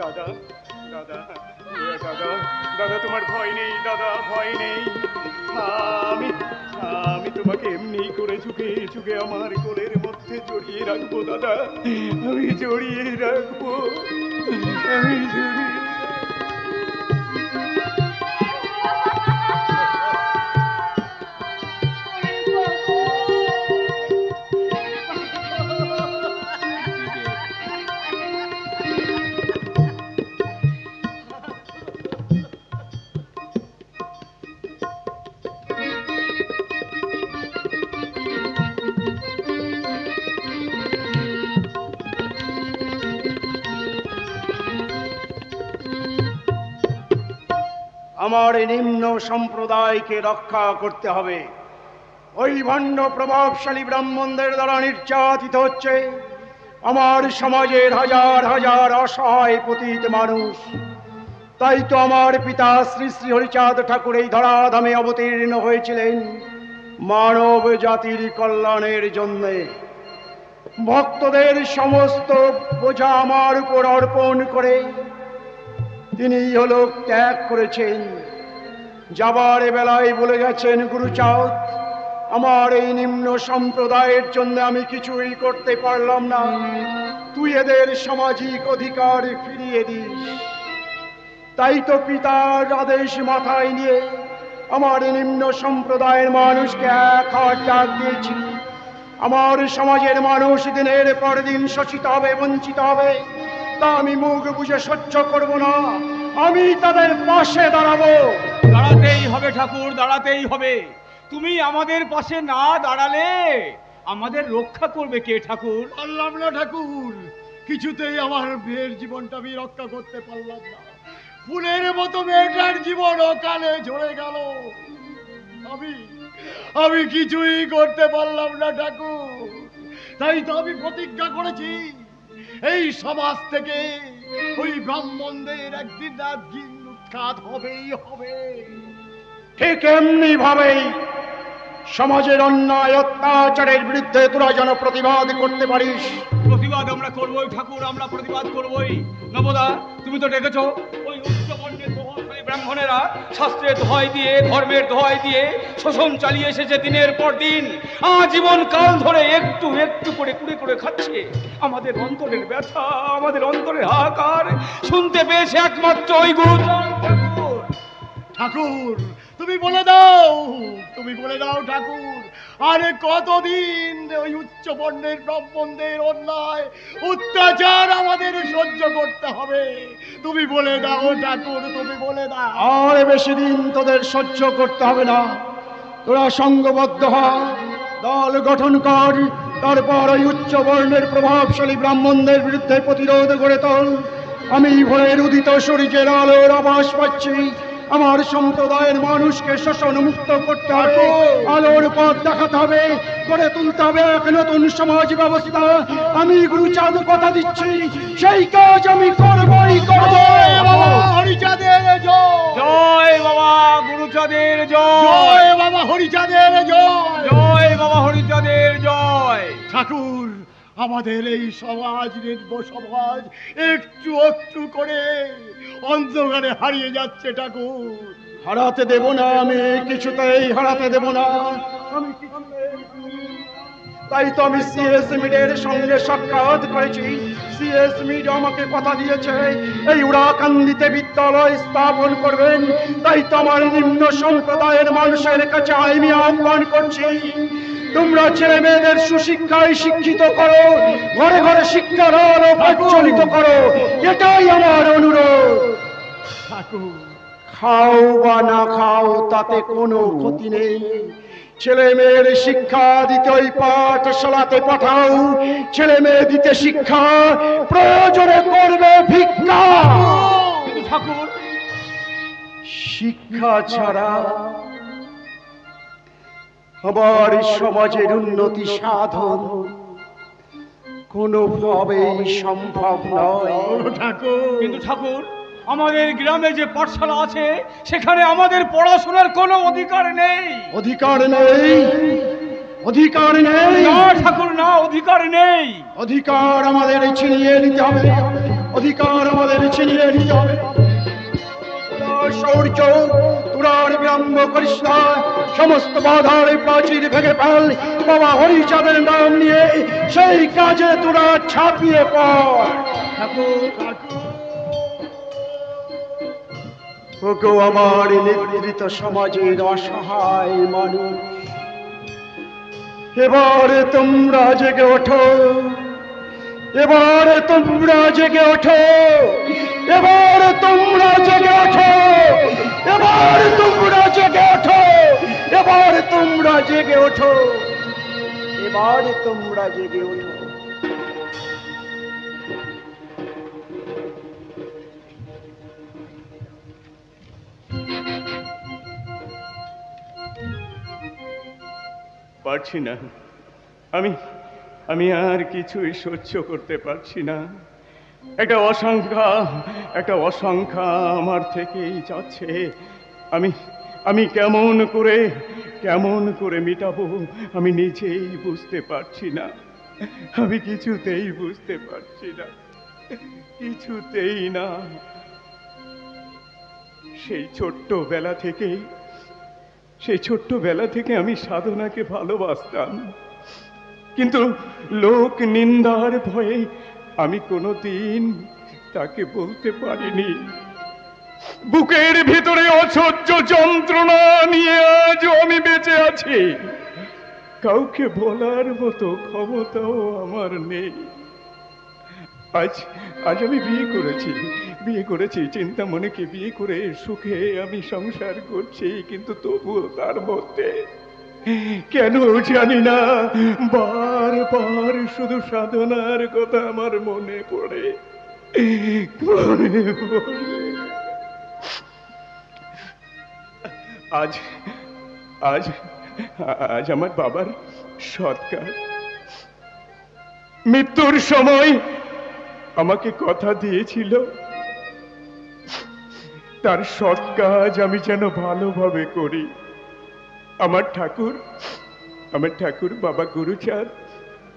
দাদা, দাদা, দাদা, দাদা, তোমার ভয় নেই দাদা, ভয় নেই। আমি তোমাকে এমনি করে ঝুঁকে ঝুঁকে আমার কোলের মধ্যে জড়িয়ে রাখবো দাদা, আমি জড়িয়ে রাখবো, আমি জড়িয়ে। আমার এই নিম্ন সম্প্রদায়কে রক্ষা করতে হবে। ওই ভণ্ড প্রভাবশালী ব্রাহ্মণদের দ্বারা নির্যাতিত হচ্ছে আমার সমাজের হাজার হাজার অসহায় পতিত মানুষ। তাই তো আমার পিতা শ্রী শ্রী হরিচাঁদ ঠাকুর এই ধরাধামে অবতীর্ণ হয়েছিলেন মানব জাতির কল্যাণের জন্যে। ভক্তদের সমস্ত বোঝা আমার উপর অর্পণ করে তিনি ইহলোক ত্যাগ করেছেন। যাবার বেলায় বলে গেছেন, গুরুচাঁদ, আমার এই নিম্ন সম্প্রদায়ের জন্য আমি কিছুই করতে পারলাম না, তুই এদের সামাজিক অধিকার ফিরিয়ে দিস। তাই তো পিতার আদেশ মাথায় নিয়ে আমার এই নিম্ন সম্প্রদায়ের মানুষকে এক হাত ডাক দিয়েছি। আমার সমাজের মানুষ দিনের পর দিন শোষিত হবে, বঞ্চিত হবে, তা আমি মুখ বুঝে সহ্য করব না। আমি তাদের পাশে দাঁড়াবো। দাঁড়াতেই হবে ঠাকুর, দাঁড়াতেই হবে। তুমি আমাদের পাশে না দাঁড়ালে আমাদের রক্ষা করবে কে ঠাকুর? পারলাম না ঠাকুর, কিছুতেই আমার মেয়ের জীবনটা আমি রক্ষা করতে পারলাম না। ফুলের মতো মেয়েটার জীবন অকালে ঝরে গেল। আমি কিছুই করতে পারলাম না ঠাকুর। তাই তো আমি প্রতিজ্ঞা করেছি, এই সমাজ থেকে ওই ব্রাহ্মণদের একদিন না একদিন উৎখাত হবেই হবে। ঠিক এমনি ভাবেই সমাজের অন্যায় অত্যাচারের বিরুদ্ধে তোরা যেন প্রতিবাদ করতে পারিস। প্রতিবাদ আমরা করবই ঠাকুর, আমরা প্রতিবাদ করবই। নবদা, তুমি তো দেখেছ ওই উচ্চবর্ণের প্রভাবশালী ব্রাহ্মণেরা শাস্ত্রের দোহাই দিয়ে, ধর্মের দোহাই দিয়ে শোষণ চালিয়ে এসেছে দিনের পর দিন। আজীবন কাল ধরে একটু একটু করে কুড়ে করে খাচ্ছে। আমাদের অন্তরের ব্যথা, আমাদের অন্তরের হাহাকার শুনতে পেয়েছে একমাত্র ওই গুরুচাঁদ ঠাকুর। ঠাকুর, তুমি বলে দাও ঠাকুর, আরে কতদিন ওই উচ্চ বর্ণের ব্রাহ্মণদের অন্যায় অত্যাচার আমাদের সহ্য করতে হবে? তুমি বলে দাও ঠাকুর, তুমি বলে দাও। আর বেশি দিন তোদের সহ্য করতে হবে না। তোরা সঙ্গবদ্ধ হ, দল গঠন কর, তারপর ওই উচ্চ বর্ণের প্রভাবশালী ব্রাহ্মণদের বিরুদ্ধে প্রতিরোধ গড়ে তোল। আমি ভোরের উদিত সূর্যের আলোর আভাস পাচ্ছি, আমার সম্প্রদায়ের মানুষকে শোষণ মুক্ত করতে হবে, আলোর পথ দেখাতে হবে, গড়ে তুলতে হবে এক নতুন সমাজ ব্যবস্থা। আমি গুরুচাঁদ কথা দিচ্ছি, সেই কাজ আমি করবই করব। হরিচাঁদের জয়, জয় বাবা গুরুচাঁদের জয়, জয় বাবা হরিচাঁদের জয়, জয় বাবা হরিচাঁদের জয়। ঠাকুর, আমাদের এই সমাজ, নির্ভ সমাজ একটু একটু করে অন্ধকারে হারিয়ে যাচ্ছে ঠাকুর। হারাতে দেব না, আমি কিছুতেই হারাতে দেব না। তাই তো আমি সিএস মিডের সঙ্গে সাক্ষাৎ করেছি। সিএস মিড আমাকে কথা দিয়েছে এই উড়াকান্দিতে বিদ্যালয় স্থাপন করবেন। তাই তো আমার নিম্ন সম্প্রদায়ের মানুষের কাছে আমি আহ্বান করছি, তোমরা ছেলে মেয়েদের সুশিক্ষায় শিক্ষিত করো, ঘরে ঘরে শিক্ষার আলো প্রজ্বলিত করো, এটাই আমার অনুরোধ। ঠাকুর, খাও বা না খাও তাতে কোনো ক্ষতি নেই, ছেলে মেয়ের শিক্ষা দিতে ওই পাঠশালাতে পাঠাও। ছেলে মেয়ে দিতে শিক্ষা, প্রয়োজনে করবে ভিক্ষা। কিন্তু ঠাকুর, শিক্ষা ছাড়া আমার সমাজের উন্নতি সাধন কোনোভাবেই সম্ভব নয়। ঠাকুর, কিন্তু ঠাকুর, আমাদের গ্রামে যে পাঠশালা আছে সেখানে আমাদের পড়াশোনার কোনো অধিকার নেই। অধিকার নেই, অধিকার নেই না ঠাকুর, না, অধিকার নেই। অধিকার আমাদের ছিনিয়ে নিতে হবে, অধিকার আমাদের ছিনিয়ে নিতে হবে। শৌর্য তোরার বিলম্ব করিস না, সমস্ত বাধার প্রাচীর ভেঙে ফেল। বাবা হরিচাঁদের নাম নিয়ে সেই কাজে তোরা ছাপিয়ে পড়। ওগো আমার নিদ্রিত সমাজের অসহায় মানুষ, এবারে তোমরা জেগে ওঠো, এবারে তোমরা জেগে ওঠো, এবারে তোমরা জেগে ওঠো, এবারে তোমরা জেগে ওঠো, এবারে তোমরা জেগে ওঠো, এবারে তোমরা জেগে ওঠো। পারছি না, আমি আর কিছুই সহ্য করতে পারছি না। একটা অসংখ্যা আমার থেকেই যাচ্ছে। আমি কেমন করে মিটাবো আমি নিজেই বুঝতে পারছি না। আমি কিছুতেই বুঝতে পারছি না, কিছুতেই না। সেই ছোট্টবেলা থেকে আমি সাধনাকে ভালোবাসতাম, কিন্তু লোক নিন্দার ভয়ে আমি কোনোদিন তাকে বলতে পারিনি। বুকের ভিতরে অসহ্য যন্ত্রণা নিয়ে আজও আমি বেঁচে আছি, কাউকে বলার মতো ক্ষমতাও আমার নেই। আজ আমি বিয়ে করেছি চিন্তামণিকে বিয়ে করে সুখে আমি সংসার করছি, কিন্তু তবুও তার মধ্যে কেন জানি না বারবার শুধু সাধনার কথা আমার মনে পড়ে। আজ আমার বাবার সৎকার। মৃত্যুর সময় আমাকে কথা দিয়েছিল তার সৎ কাজ আমি যেন ভালোভাবে করি। আমার ঠাকুর বাবা গুরুচাঁদ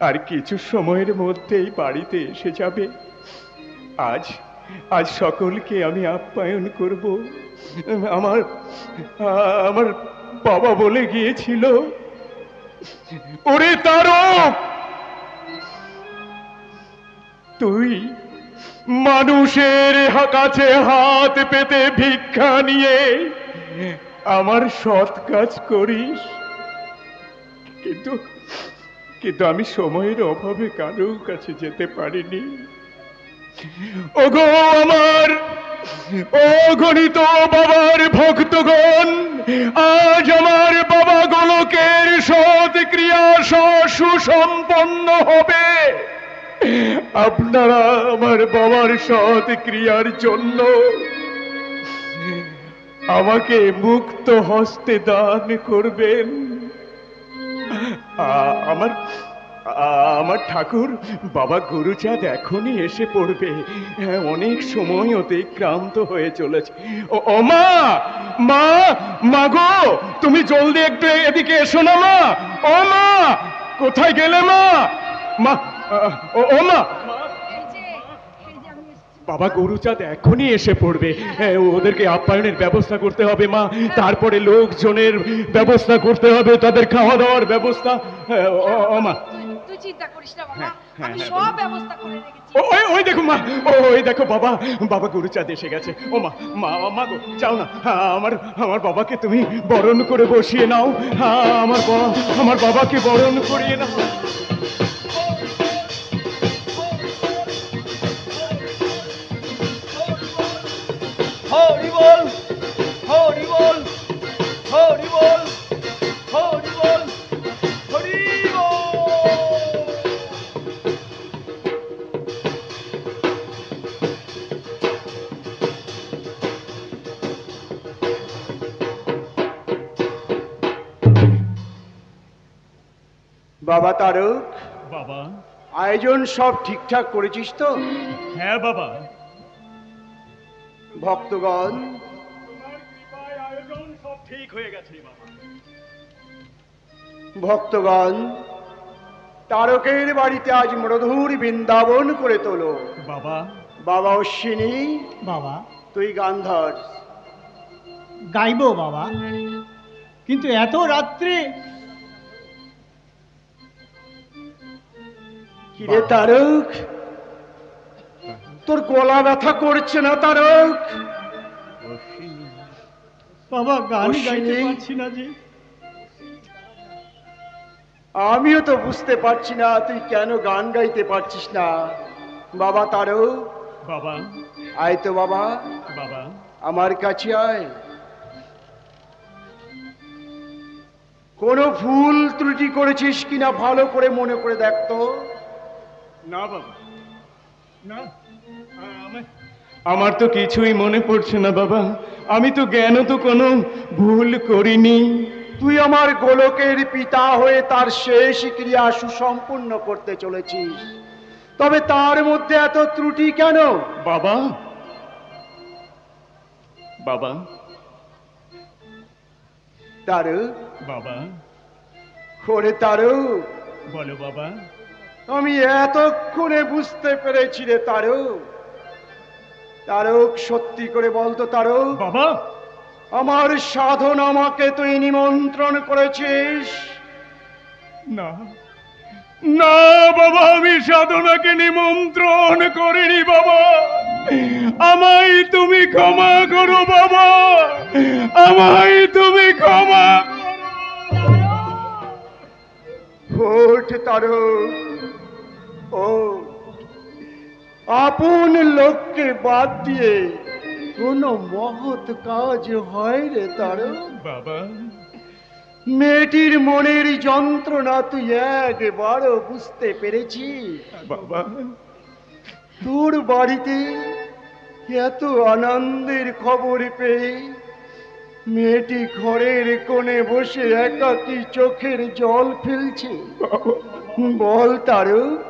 আর কিছু সময়ের মধ্যেই বাড়িতে এসে যাবে। আজ সকলকে আমি আপ্যায়ন করব। আমার বাবা বলে গিয়েছিল, ওরে তারক, তুই মানুষের কাছে হাত পেতে ভিক্ষা নিয়ে আমার সৎ কাজ করিস, কিন্তু কিন্তু আমি সময়ের অভাবে কারো কাছে যেতে পারিনি। ওগো আমার অগণিত বাবার ভক্তগণ, আজ আমার বাবা গোলকের সৎ ক্রিয়া সুসম্পন্ন হবে। আপনারা আমার বাবার সৎ ক্রিয়ার জন্য আমাকে মুক্ত হস্তে দান করবেন। আমার ঠাকুর বাবা গুরুচাঁদ এখনই এসে পড়বে। অনেক সময় অতিক্রান্ত হয়ে চলেছে। ও মা, মা, মা গো, তুমি জলদি একটু এদিকে এসো না মা। ও মা, কোথায় গেলে মা? মা, ও মা, বাবা গুরুচাঁদ এখনই এসে পড়বে। ওদেরকে আপ্যায়নের ব্যবস্থা করতে হবে মা, তারপরে লোকজনের ব্যবস্থা করতে হবে, তাদের খাওয়া দাওয়ার ব্যবস্থা। ও মা, তুই চিন্তা করিস না বাবা, আমি সব ব্যবস্থা করে রেখেছি। ওই দেখো মা, ওই দেখো বাবা, বাবা গুরুচাঁদ এসে গেছে। ও মা, মা, মা গো, যাও না, আমার বাবাকে তুমি বরণ করে বসিয়ে নাও। আমার বাবাকে বরণ করিয়ে নাও। হরি বল, হরি বল, হরি বল, হরি বল, হরি বল। বাবা তারক, বাবা। আয়োজন সব ঠিকঠাক করেছিস তো? হ্যাঁ বাবা। ভক্তগণ, আয়োজন সব ঠিক হয়ে গেছে বাবা। ভক্তগণ, তারকের বাড়িতে আজ মধুর বৃন্দাবন করে তোলো। বাবা। বাবা অশ্বিনী, বাবা, তুই গান ধর। গাইবো বাবা, কিন্তু এত রাত্রে। কিরে তারক, তোর গলা ব্যথা করছে না তারক? বাবা, গান গাইতে অশ্বিনী, পারছি না যে। আমিও তো বুঝতে পারছি না তুই কেন গান গাইতে পারছিস না। বাবা তারক, বাবা। আয় তো বাবা, বাবা আমার কাছে আয়। কোনো ভুল ত্রুটি করেছিস কিনা ভালো করে মনে করে দেখ তো। না বাবা, না, আমার তো কিছুই মনে পড়ছে না বাবা। আমি তো জ্ঞান তো কোনো ভুল করিনি। তুই আমার গোলকের পিতা হয়ে তার শেষ ক্রিয়া সুসম্পন্ন করতে চলেছিস, তবে তার মধ্যে এত ত্রুটি কেন? বাবা, বাবা, তারক, বাবা, ওরে তারক, বলো বাবা। আমি এতক্ষণে বুঝতে পেরেছি রে তারক। তারক, সত্যি করে বলতো তারক, বাবা, আমার সাধন আমাকে তুই নিমন্ত্রণ করেছিস? না, না বাবা, আমি সাধনাকে নিমন্ত্রণ করিনি বাবা। আমায় তুমি ক্ষমা করো বাবা, আমায় তুমি ক্ষমা করো। ওঠ তারক, ও আপন লোককে বাদ দিয়ে কোনো মহৎ কাজ হয় রে তারক? বাবা, মেয়েটির মনের যন্ত্রণা তুই একবারও বুঝতে পেরেছিস? বাবা, তোর বাড়িতে এত আনন্দের খবর পেয়ে মেয়েটি ঘরের কোণে বসে একাকী চোখের জল ফেলছে। বল তারক,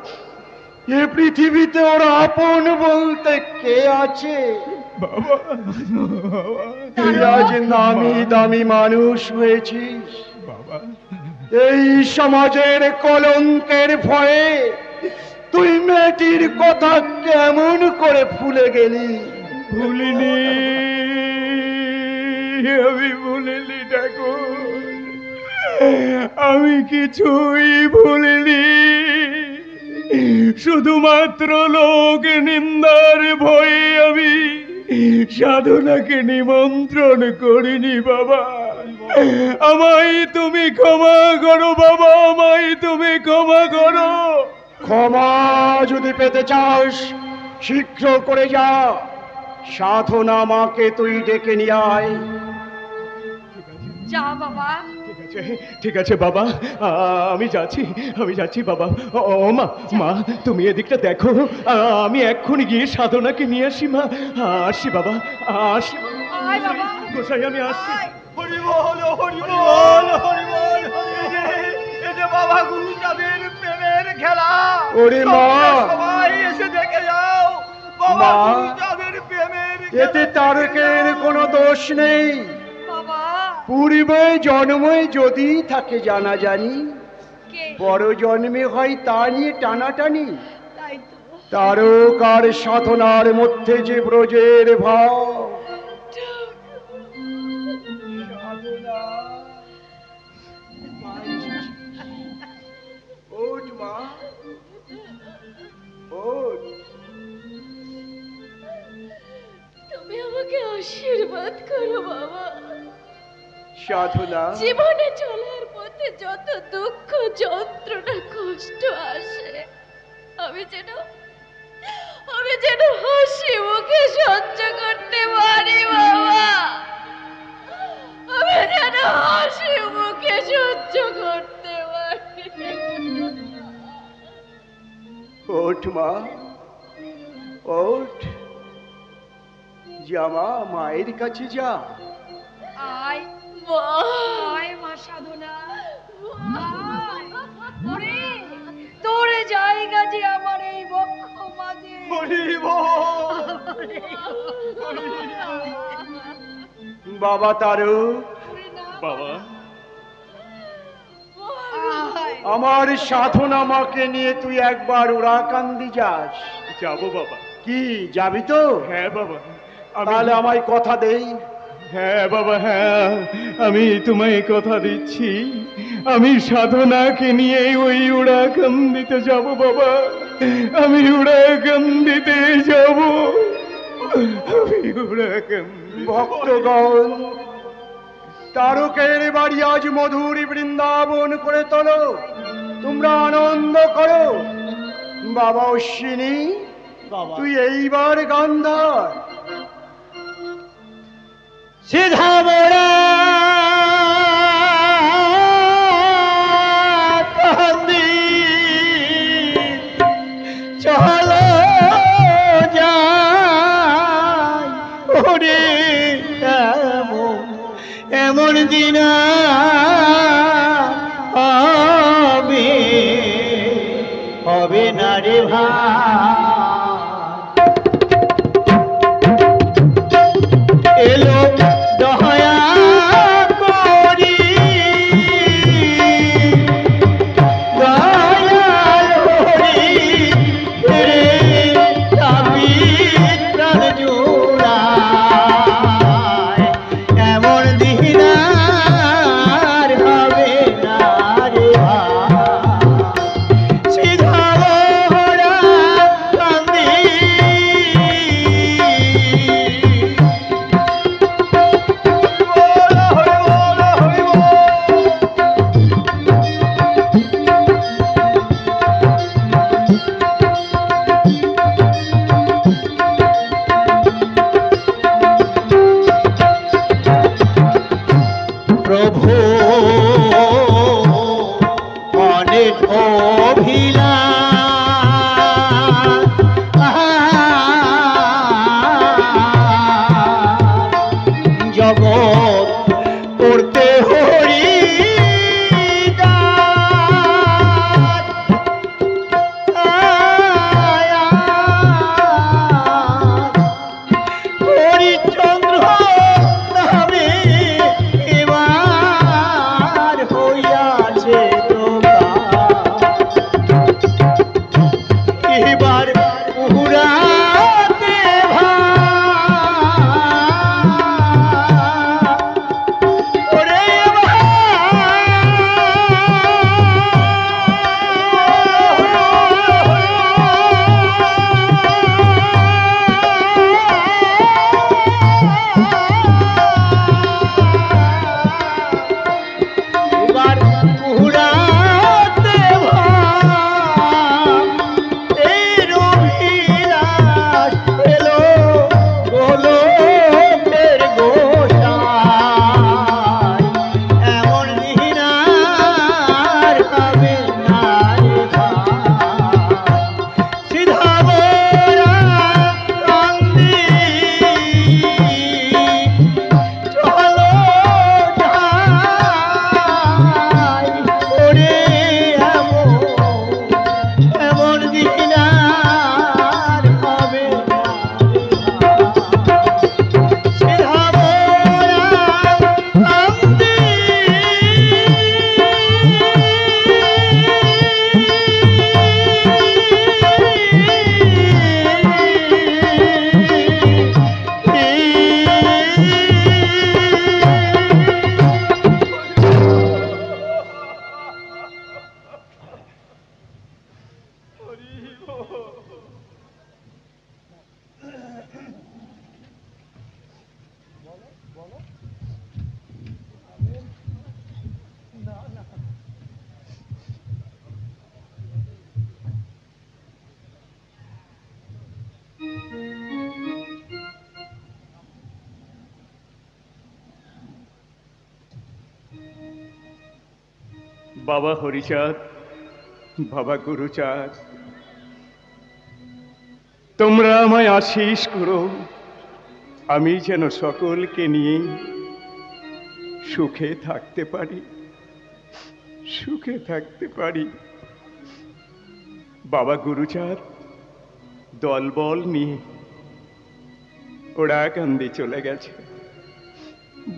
এ পৃথিবীতে ওর আপন বলতে কে আছে? বাবা, তুই আজ নামি দামি মানুষ হয়েছিস, বাবা, এই সমাজের কলঙ্কের ভয়ে তুই মেয়েটির কথা কেমন করে ভুলে গেলি? ভুলিনি, আমি ভুলিনি ঠাকুর, আমি কিছুই ভুলিনি। শুধুমাত্র লোক নিন্দার ভয়ে আমি সাধনাকে নিমন্ত্রণ করিনি বাবা। আমায় তুমি ক্ষমা করো বাবা, আমায় তুমি ক্ষমা করো। ক্ষমা যদি পেতে চাস শীঘ্র করে যা, সাধনা মাকে তুই ডেকে নিয়ে আয়। যা বাবা। ঠিক আছে বাবা, আমি যাচ্ছি বাবা। ও মা, মা তুমি এদিকটা দেখো, আমি এক্ষুনি গিয়ে সাধনাকে নিয়ে আসি। মা আসি বাবা, আসি। আয় বাবা। গোসাই আমি আসছি। হরি বল, হরি বল, হরি বল। এই যে বাবা গুরুচাঁদের প্রেমের খেলা। ওরে মা, সবাই এসে দেখে যাও বাবা গুরুচাঁদের প্রেমের খেলা। এতে তারকের কোনো দোষ নেই। বাবা পূর্বে জন্মে যদি থাকে জানা জানি, কে? বড় জন্মে হয় তা নিয়ে টানাটানি। তাই তো। তারক আর সাধনার মধ্যে যে ব্রজের ভাব। ওঠ মা, ওঠ। তুমি আমাকে আশীর্বাদ করো বাবা। সাধনা, জীবনে চলার পথে যত দুঃখ যন্ত্রণা কষ্ট আসে, আমি যেন হাসি মুখে সহ্য করতে পারি বাবা। আমি যেন হাসি মুখে সহ্য করতে পারি। ওঠ মা, ওঠ। জামা মায়ের কাছে যা। আয় মা, আয় মা সাধনা। আয়। ওরে, তোর জায়গা যে আমার এই বক্ষ মাঝে। হরি বল। বাবা তারক, বাবা আয়। আমার সাধনা মাকে নিয়ে তুই একবার ওরাকান্দি যাস। যাবো বাবা। কি যাবি তো? হ্যাঁ বাবা, তাহলে আমায় কথা দেই। হ্যাঁ বাবা, হ্যাঁ আমি তোমায় কথা দিচ্ছি, আমি সাধনাকে নিয়ে ওই উড়াকান্দিতে যাব বাবা। আমি উড়াকান্দিতে যাব, আমি উড়াকান্দি। ভক্তগণ, তারকের বাড়ি আজ মধুর বৃন্দাবন করে তোলো, তোমরা আনন্দ করো। বাবা অশ্বিনী, তুই এইবার গান ধর। সিধা মোড়া কান্দি চলো যাই, ওরে এমন দিন হবে না রে ভাই। এলো দয়া করি দয়াল হরি রে তাবি প্রাণ জোড়ায়, এমন দিন আর হবে না রে ভাই। সিধা মোড়া কান্দি প্রভু অনেক অভিলাষ, জগৎ করতে হরি হরিচন্দ্র নামে এবার হইয়াছে প্রকাশ। বাবা হরিচাঁদ, বাবা গুরুচাঁদ, তোমরা আমায় আশীষ করো, আমি যেন সকলকে নিয়ে সুখে থাকতে পারি, সুখে থাকতে পারি। বাবা গুরুচাঁদ দলবল নিয়ে ওড়াকান্দি চলে গেছে।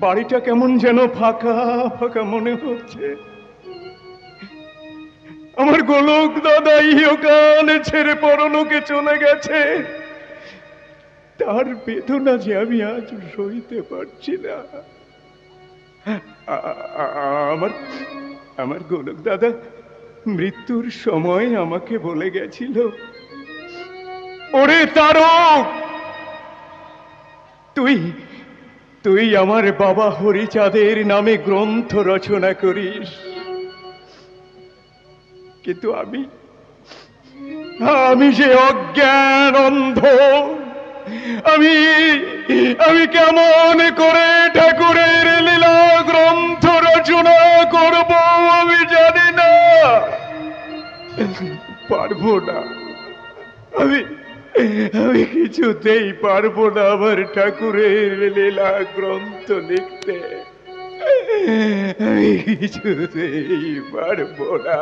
বাড়িটা কেমন যেন ফাঁকা ফাঁকা মনে হচ্ছে। আমার গোলক দাদা ইহকাল ছেড়ে পরলোকে চলে গেছে, তার বেদনা যে আমি আজ সইতে পারছি না। আমার আমার গোলক দাদা মৃত্যুর সময় আমাকে বলে গেছিল, ওরে তারক, তুই তুই আমার বাবা হরিচাঁদের নামে গ্রন্থ রচনা করিস। কিন্তু আমি যে অজ্ঞান অন্ধ, আমি কেমন করে ঠাকুরের লীলা গ্রন্থ রচনা করব আমি জানি না, পারবো না। আমি কিছুতেই পারবো না আমার ঠাকুরের লীলা গ্রন্থ লিখতে, আমি কিছুতেই পারবো না।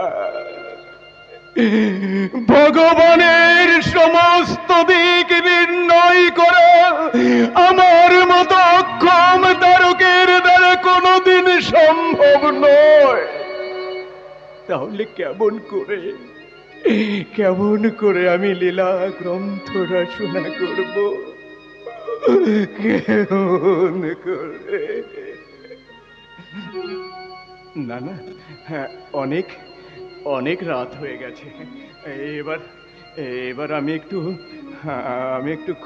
ভগবানের সমস্ত দিক নির্ণয় করা আমার মতো অক্ষম তারকের দ্বারা কোনোদিন সম্ভব নয়। তাহলে কেমন করে আমি লীলা গ্রন্থ রচনা করব? কেমন করে? না না, অনেক রাত হয়ে গেছে। এবার আমি একটু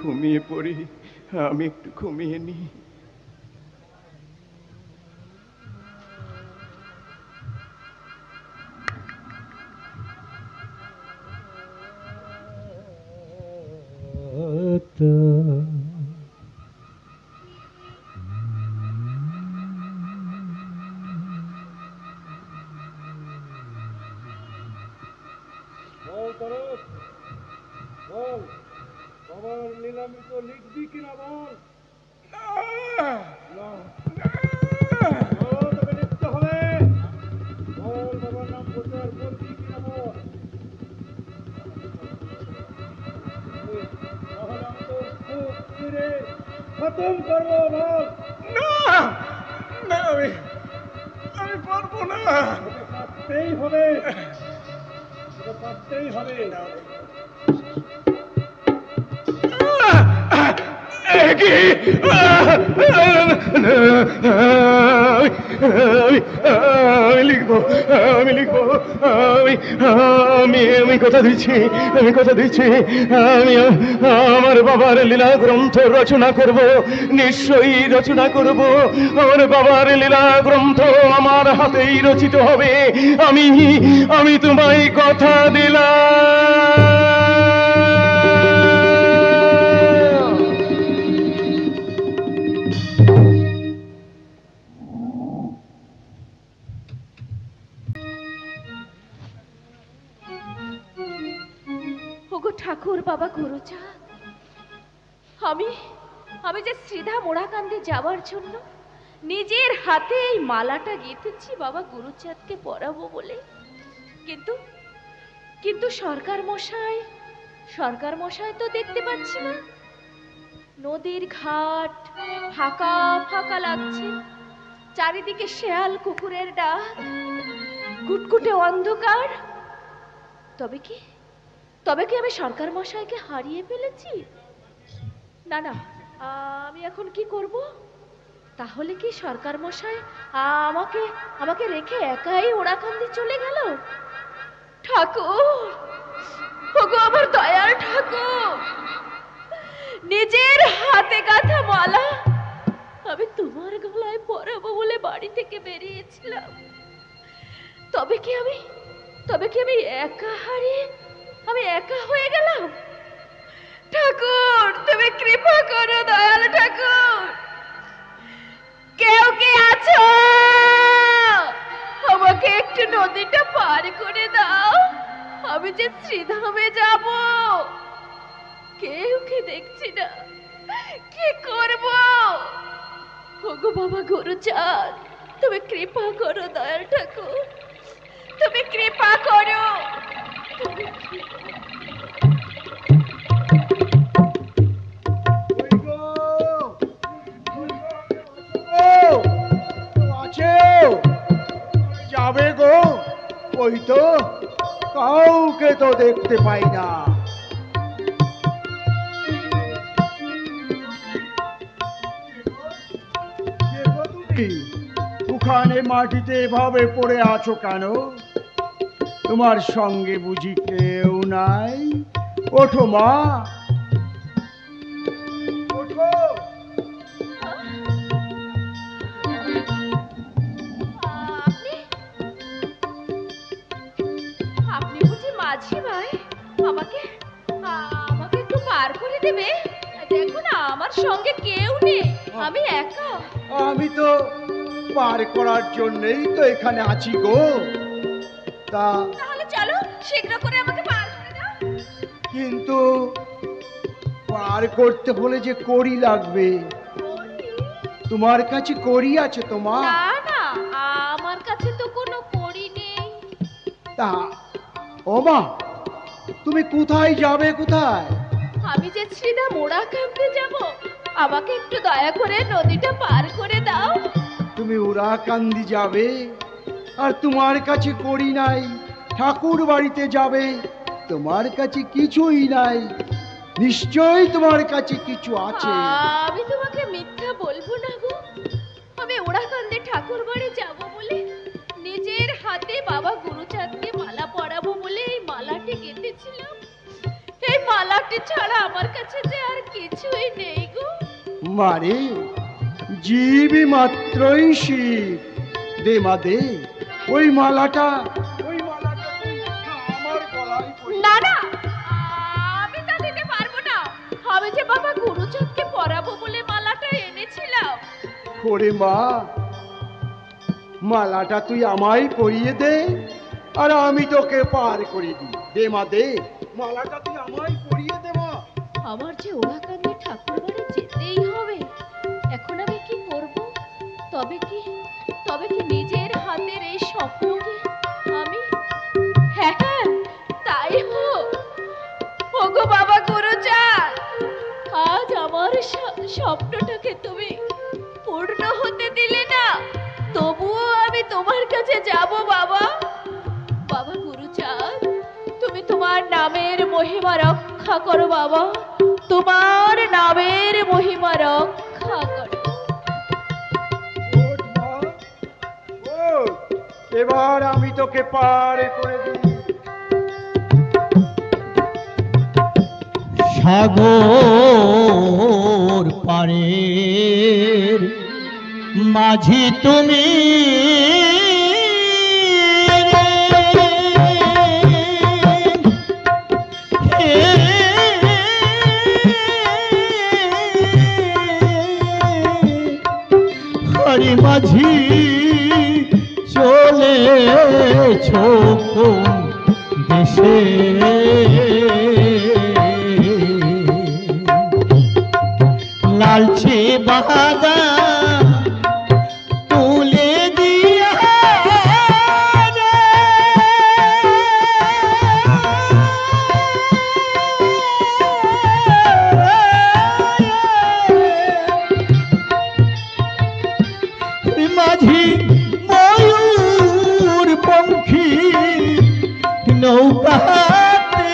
ঘুমিয়ে পড়ি, আমি একটু ঘুমিয়ে নিই। বাবার লীলামৃত লিখবি কিনা বল। তোকে লিখতে হবে। বল বাবার নাম প্রচার করবি কিনা বল। তাহলে আমি তোর সুখ ফিরে খতম করবো। বল। না, আমি পারবো না। পারতেই হবে, পারতেই হবে। আমি কথা দিচ্ছি, আমি আমার বাবার লীলা গ্রন্থ রচনা করব, নিশ্চয়ই রচনা করব। আমার বাবার লীলা গ্রন্থ আমার হাতেই রচিত হবে। আমি তোমায় কথা দিলাম। ঠাকুর বাবা গুরুচাঁদ, আমি যে সিধা মোড়াকান্দি যাওয়ার জন্য নিজের হাতে এই মালাটা গেঁথেছি বাবা গুরুচাঁদকে পরাবো বলে, কিন্তু সরকার মশাই তো দেখতে পাচ্ছি না। নদীর ঘাট ফাঁকা ফাঁকা লাগছে, চারিদিকে শেয়াল কুকুরের ডাক, কুটকুটে অন্ধকার। তবে কি আমি সরকার মশাইকে হারিয়ে ফেলেছি? না, আমি এখন কি করব? তাহলে কি সরকার মশাই আমাকে রেখে একাই ওড়াকান্দি চলে গেল? ঠাকুর, ওগো আমার দয়ার ঠাকুর, নিজের হাতে গাঁথা মালা আমি তোমার গলায় পরাবো বলে বাড়ি থেকে বেরিয়েছিলাম। তবে কি আমি একা হয়ে গেলাম? ঠাকুর, তুমি কৃপা করো, দয়াল ঠাকুর। কেউ কি আছো? আমাকে একটু নদীটা পার করে দাও, আমি যে শ্রীধামে যাব। কেউকে দেখছি না, কি করব? ওগো বাবা গুরুচাঁদ, তুমি কৃপা করো দয়াল ঠাকুর, তুমি কৃপা করো। যাবে গো, ওই তো কাউকে তো দেখতে পাই না। ওখানে মাটিতে এভাবে পড়ে আছো কেন? তোমার সঙ্গে বুঝি কেউ নাই? ওঠো মা, ওঠো। আপনি বুঝি মাঝি ভাই? আমাকে আমাকে একটু পার করে দেবে? দেখো না, আমার সঙ্গে কেউ নেই, আমি একা। আমি তো পার করার জন্যই তো এখানে আছি গো। তাহলে চলো, শীঘ্র করে আমাকে পার করে দাও। কিন্তু পার করতে হলে যে কড়ি লাগবে। তোমার কাছে কড়ি আছে তোমার? না না, আমার কাছে তো কোনো কড়ি নেই। তা ও মা, তুমি কোথায় যাবে? কোথায়? আমি যে শ্রীধাম ওড়াকান্দি যাব, আমাকে একটু দয়া করে নদীটা পার করে দাও। তুমি ওড়াকান্দি যাবে আর তোমার কাছে কড়ি নাই? ঠাকুর বাড়িতে যাবে, তোমার কাছে কিছুই নাই। নিশ্চয়ই তোমার কাছে কিছু আছে। আমি তোমাকে মিথ্যা বলবো না গো। আমি ওড়াকান্দি ঠাকুর বাড়ি যাব বলে নিজের হাতে বাবা গুরুচাঁদকে মালা পরাবো বলে এই মালাটি গেঁথেছিলাম। এই মালাটি ছাড়া আমার কাছে যে আর কিছুই নেই গো। মারে, জীবই মাত্রই শিব। দে মা দে, ওই মালাটা তুই আমার গলায় পরিয়ে। না না, আমি তা দিতে পারবো না। আমি যে বাবা গুরুচাঁদকে পরাবো বলে মালাটা এনেছিলাম। ওরে মা, মালাটা তুই আমায় পরিয়ে দে আর আমি তোকে পার করে দিই। দে মা দে, মালাটা তুই আমায় পরিয়ে দে মা। আমার যে ওড়াকান্দি ঠাকুর বাড়ি যেতেই হবে, এখন আমি কি করব? তবে কি নিজের হাতের এই স্বপ্নকে আমি, হ্যাঁ হ্যাঁ তাই হোক। ওগো বাবা গুরুচাঁদ, আজ আমার স্বপ্নটাকে তুমি পূর্ণ হতে দিলে না, তবুও আমি তোমার কাছে যাব বাবা। বাবা গুরুচাঁদ, তুমি তোমার নামের মহিমা রক্ষা করো বাবা, তোমার নামের মহিমা রক্ষা করো। ওঠ মা, ওঠ, এবার আমি তোকে পার করে দিই। সাগর পারের মাঝি তুমি, হরি মাঝি চলেছ কোন দেশে? লালচে বাহাদা তুলে দিয়া মাঝি ময়ূর পঙ্খী নৌকাতে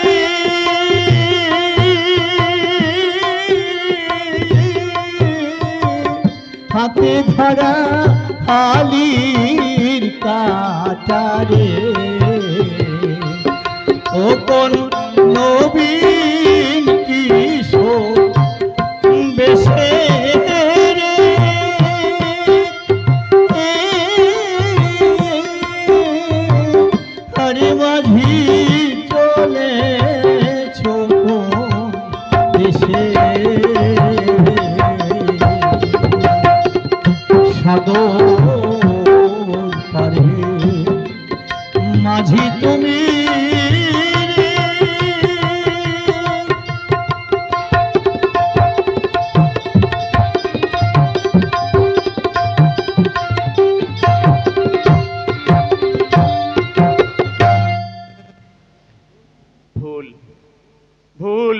হাতে ধরা হালির কাটারে, ও কোন নবীন কিশোর বেশে রে, হরি মাঝি চলেছ কোন দেশে? সাগর পারে তুমি ভুল ভুল,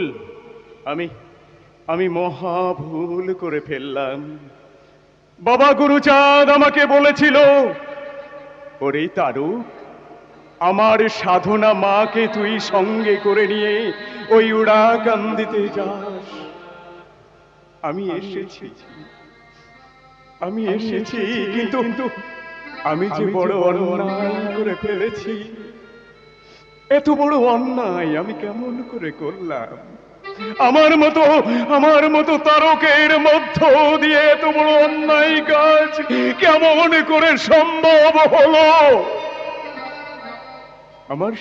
আমি মহা ভুল করে ফেললাম। বাবা গুরুচাঁদ আমাকে বলেছিল, ওরে তারক, আমার সাধনা মাকে তুই সঙ্গে করে নিয়ে ওই উড়াকান্দিতে যাস। আমি এসেছি কিন্তু আমি যে বড় অন্যায় করে ফেলেছি। এত বড় অন্যায় আমি কেমন করে করলাম? আমার মতো তারকের মধ্য দিয়ে এত বড় অন্যায় কাজ কেমন করে সম্ভব হলো? আমার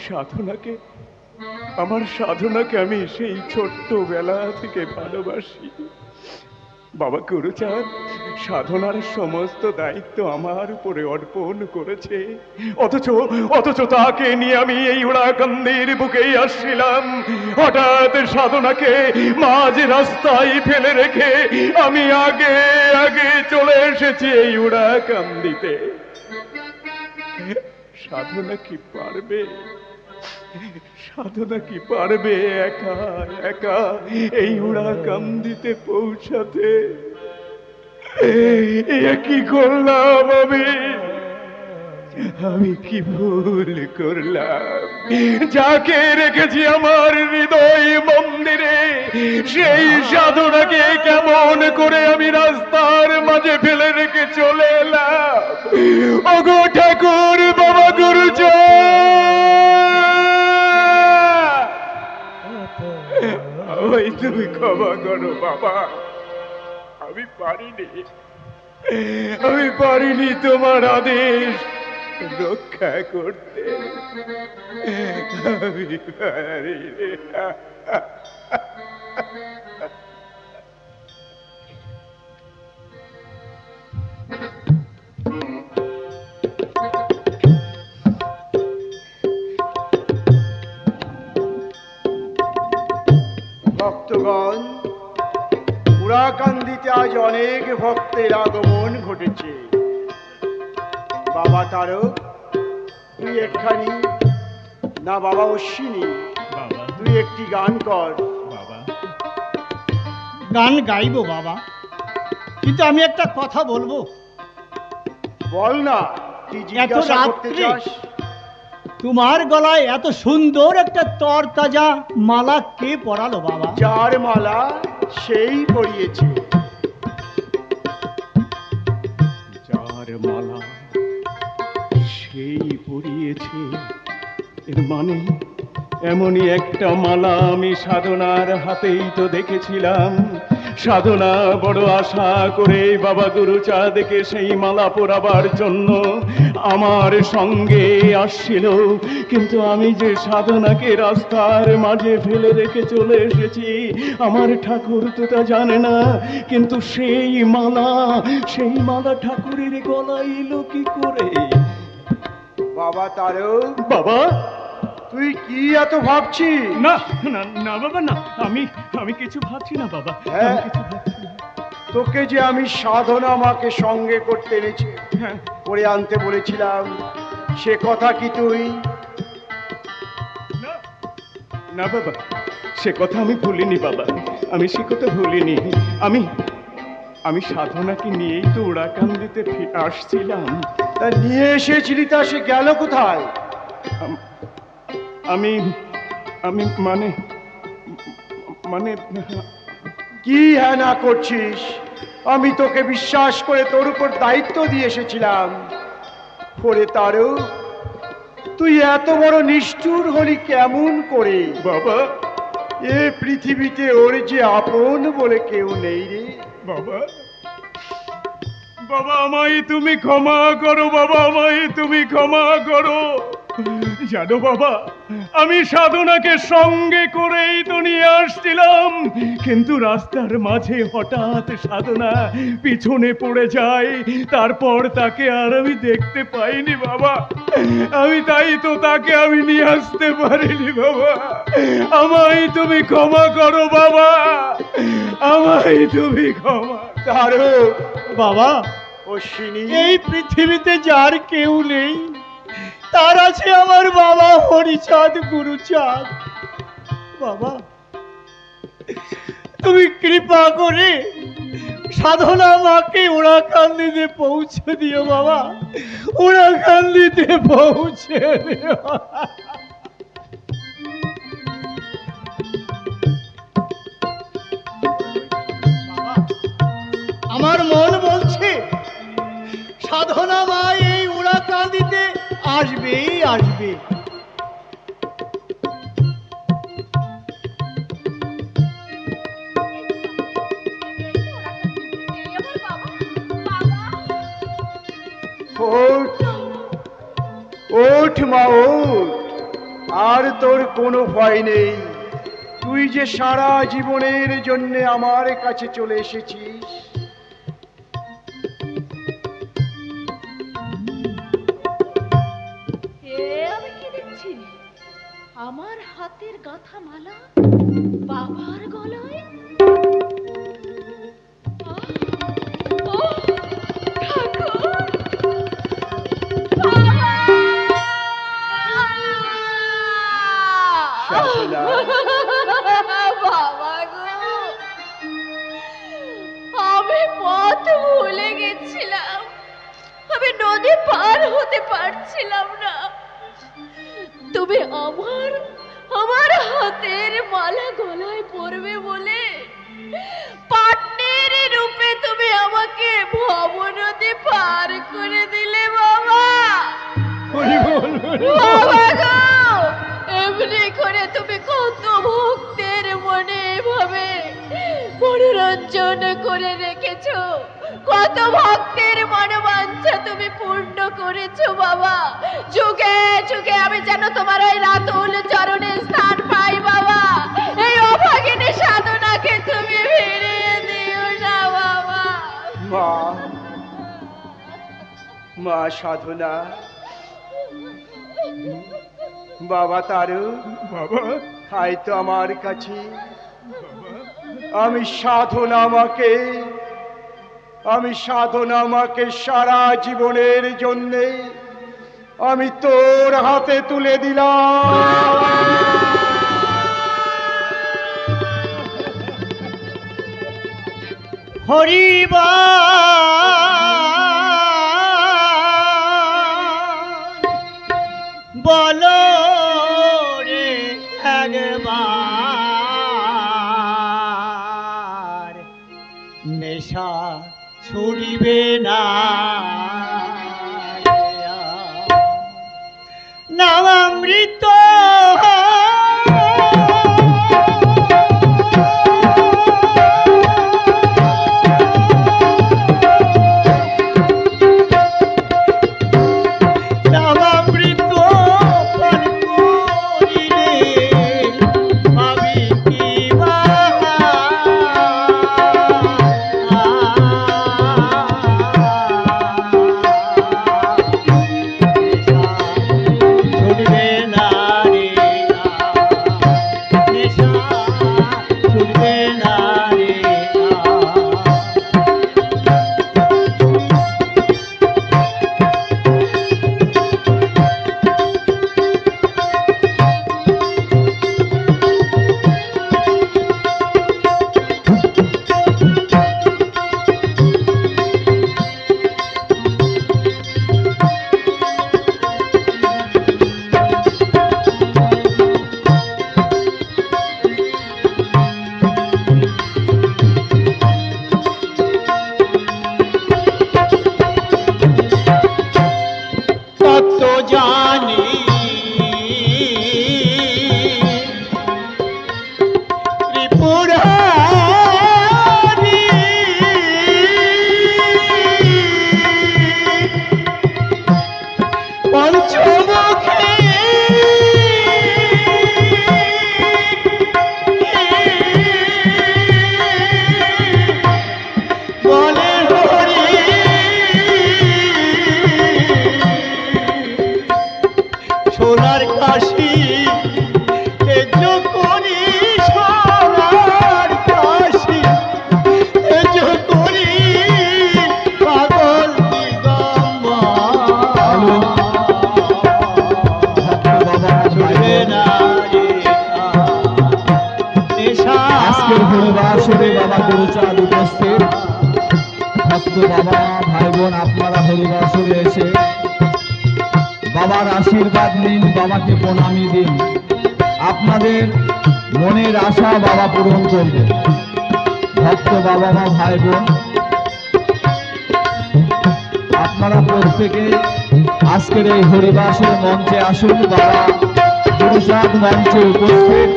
সাধনাকে আমি সেই ছোট্টবেলা থেকে ভালোবাসি। বাবা গুরুচাঁদ সাধনার সমস্ত দায়িত্ব আমার উপরে অর্পণ করেছে, অথচ তাকে নিয়ে আমি এই উড়াকান্দির বুকেই আসছিলাম। হঠাৎ সাধনাকে মাঝ রাস্তায় ফেলে রেখে আমি আগে চলে এসেছি এই উড়াকান্দিতে। সাধনা কি পারবে একা এই উড়াকান্দিতে পৌঁছাতে? কি করলাম আমি কি ভুল করলাম? যাকে রেখেছি আমার হৃদয় মন্দিরে, সেই সাধনাকে কেমন করে আমি রাস্তার মাঝে ফেলে রেখে চলে এলাম? ওগো ঠাকুর, বাবা গুরুচাঁদ, তুমি ক্ষমা করো বাবা। আমি পারিনি তোমার আদেশ রক্ষা করতে। আমি পারিনি। ভক্তগণ, উড়াকান্দিতে আজ অনেক ভক্তের আগমন ঘটেছে। বাবা তারক, তুই একখানি, না বাবা অশ্বিনী, তুই একটি গান কর। গান গাইবো বাবা, কিন্তু আমি একটা কথা বলবো। বল না, কি জিজ্ঞাসা করতে চাস? তোমার গলায় এত সুন্দর একটা তরতাজা মালা কে পরালো বাবা? যার মালা সেই পরিয়েছে। যার মালা সেই পরিয়েছে, এর মানে এমনই একটা মালা আমি সাধনার হাতেই তো দেখেছিলাম। সাধনা বড় আশা করে বাবা গুরুচাঁদকে সেই মালা পরাবার জন্য আমার সঙ্গে আসছিল, কিন্তু আমি যে সাধনাকে রাস্তার মাঝে ফেলে রেখে চলে এসেছি, আমার ঠাকুর তো তা জানে না। কিন্তু সেই মালা ঠাকুরের গলায় এলো কি করে? বাবা তারক, বাবা তুই কি এত ভাবছিস? না না না বাবা, না, আমি কিছু ভাবছি না বাবা। হ্যাঁ, তোকে যে আমি সাধনা মাকে সঙ্গে করতে এনেছি, করে আনতে বলেছিলাম, সে কথা কি তুই? না বাবা, সে কথা আমি ভুলিনি বাবা, আমি সে কথা ভুলিনি। আমি সাধনাকে নিয়েই তো উড়াকান্দিতে আসছিলাম। তা নিয়ে এসেছিলি, তা সে গেল কোথায়? আমি মানে কি হ্যাঁ না করছিস? আমি তোকে বিশ্বাস করে তোর উপর দায়িত্ব দিয়ে এসেছিলাম। করে তারও তুই এত বড় নিষ্ঠুর হলি কেমন করে? বাবা, এ পৃথিবীতে ওর যে আপন বলে কেউ নেই রে। বাবা আমায় তুমি ক্ষমা করো, বাবা আমায় তুমি ক্ষমা করো। জানো বাবা, আমি সাধনাকে সঙ্গে করেই তো নিয়ে আসছিলাম, কিন্তু রাস্তার মাঝে হঠাৎ সাধনা পিছনে পড়ে যায়, তারপর তাকে আর আমি দেখতে পাইনি বাবা। আমি তাই তো তাকে আমি নিয়ে আসতে পারিনি বাবা। আমায় তুমি ক্ষমা করো বাবা, আমায় তুমি ক্ষমা। তারও বাবা, অশ্বিনী, এই পৃথিবীতে যার কেউ নেই, তার আছে আমার বাবা হরিচাঁদ গুরুচাঁদ। বাবা, তুমি কৃপা করে সাধনা মাকে ওড়াকান্দিতে পৌঁছে দিও বাবা, ওড়াকান্দিতে পৌঁছে দিও। আমার মন বলছে সাধনা মা এই ওড়াকান্দিতে আসবেই আসবে। ওঠ ওঠ মা ওঠ, আর তোর কোনো ভয় নেই। তুই যে সারা জীবনের জন্য আমার কাছে চলে এসেছিস। আমি কি দেখছি? আমার হাতের গাঁথা মালা বাবার গলায়। বাবা গো, আমি পথ ভুলে গেছিলাম, আমি নদী পার হতে পারছিলাম না। তুমি আমার আমার হাতের মালা গলায় পরবে বলে পাটনের রূপে তুমি আমাকে ভব নদী পার করে দিলে বাবা। বাবা গো, এমনি করে তুমি কত ভক্তের মনে এভাবে মনোরঞ্জন করে রেখেছো, কত ভক্তের মনোবাঞ্ছা তুমি পূর্ণ করেছো বাবা। যুগে যুগে আমি যেন তোমার ওই রাতুল চরণে স্থান পাই বাবা। এই অভাগিনী সাধনাকে তুমি ফিরিয়ে দিও না বাবা। মা, মা সাধনা, বাবা তারু, বাবা খাই তো আমার কাছে। আমি সাধনা মাকে সারা জীবনের জন্যে আমি তোর হাতে তুলে দিলাম। হরিবা বলো রে একবার, নেশা ছুড়িবে না নামামৃত আজকের হরিবাসরে বাবা গুরুচাঁদ উপস্থিত। ভক্ত বাবা ভাই বোন আপনারা হরিবাসরে এসে বাবার আশীর্বাদ নিন, বাবাকে প্রণামী দিন। আপনাদের মনের আশা বাবা পূরণ করবে। ভক্ত বাবা মা ভাই বোন আপনারা প্রত্যেকে আজকের এই হরিবাসের মঞ্চে আসুন। বাবা গুরুচাঁদ মঞ্চে উপস্থিত।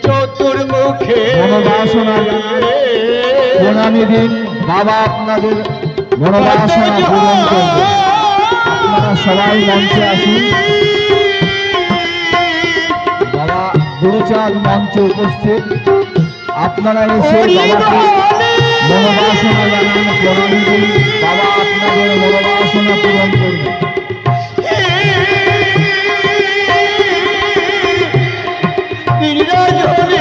চতুর্মুখে মনোবাসনা প্রণামী দিন, বাবা আপনাদের মনোবাসনা পূরণ করবে। আপনারা সবাই মঞ্চে আসুন। বাবা গুরুচাঁদ মঞ্চে উপস্থিত। আপনারা এসে বাবাকে মনোবাসনা জানান, প্রণামী দিন। বাবা আপনাদের মনোবাসনা পূরণ করবে। বিরাজনে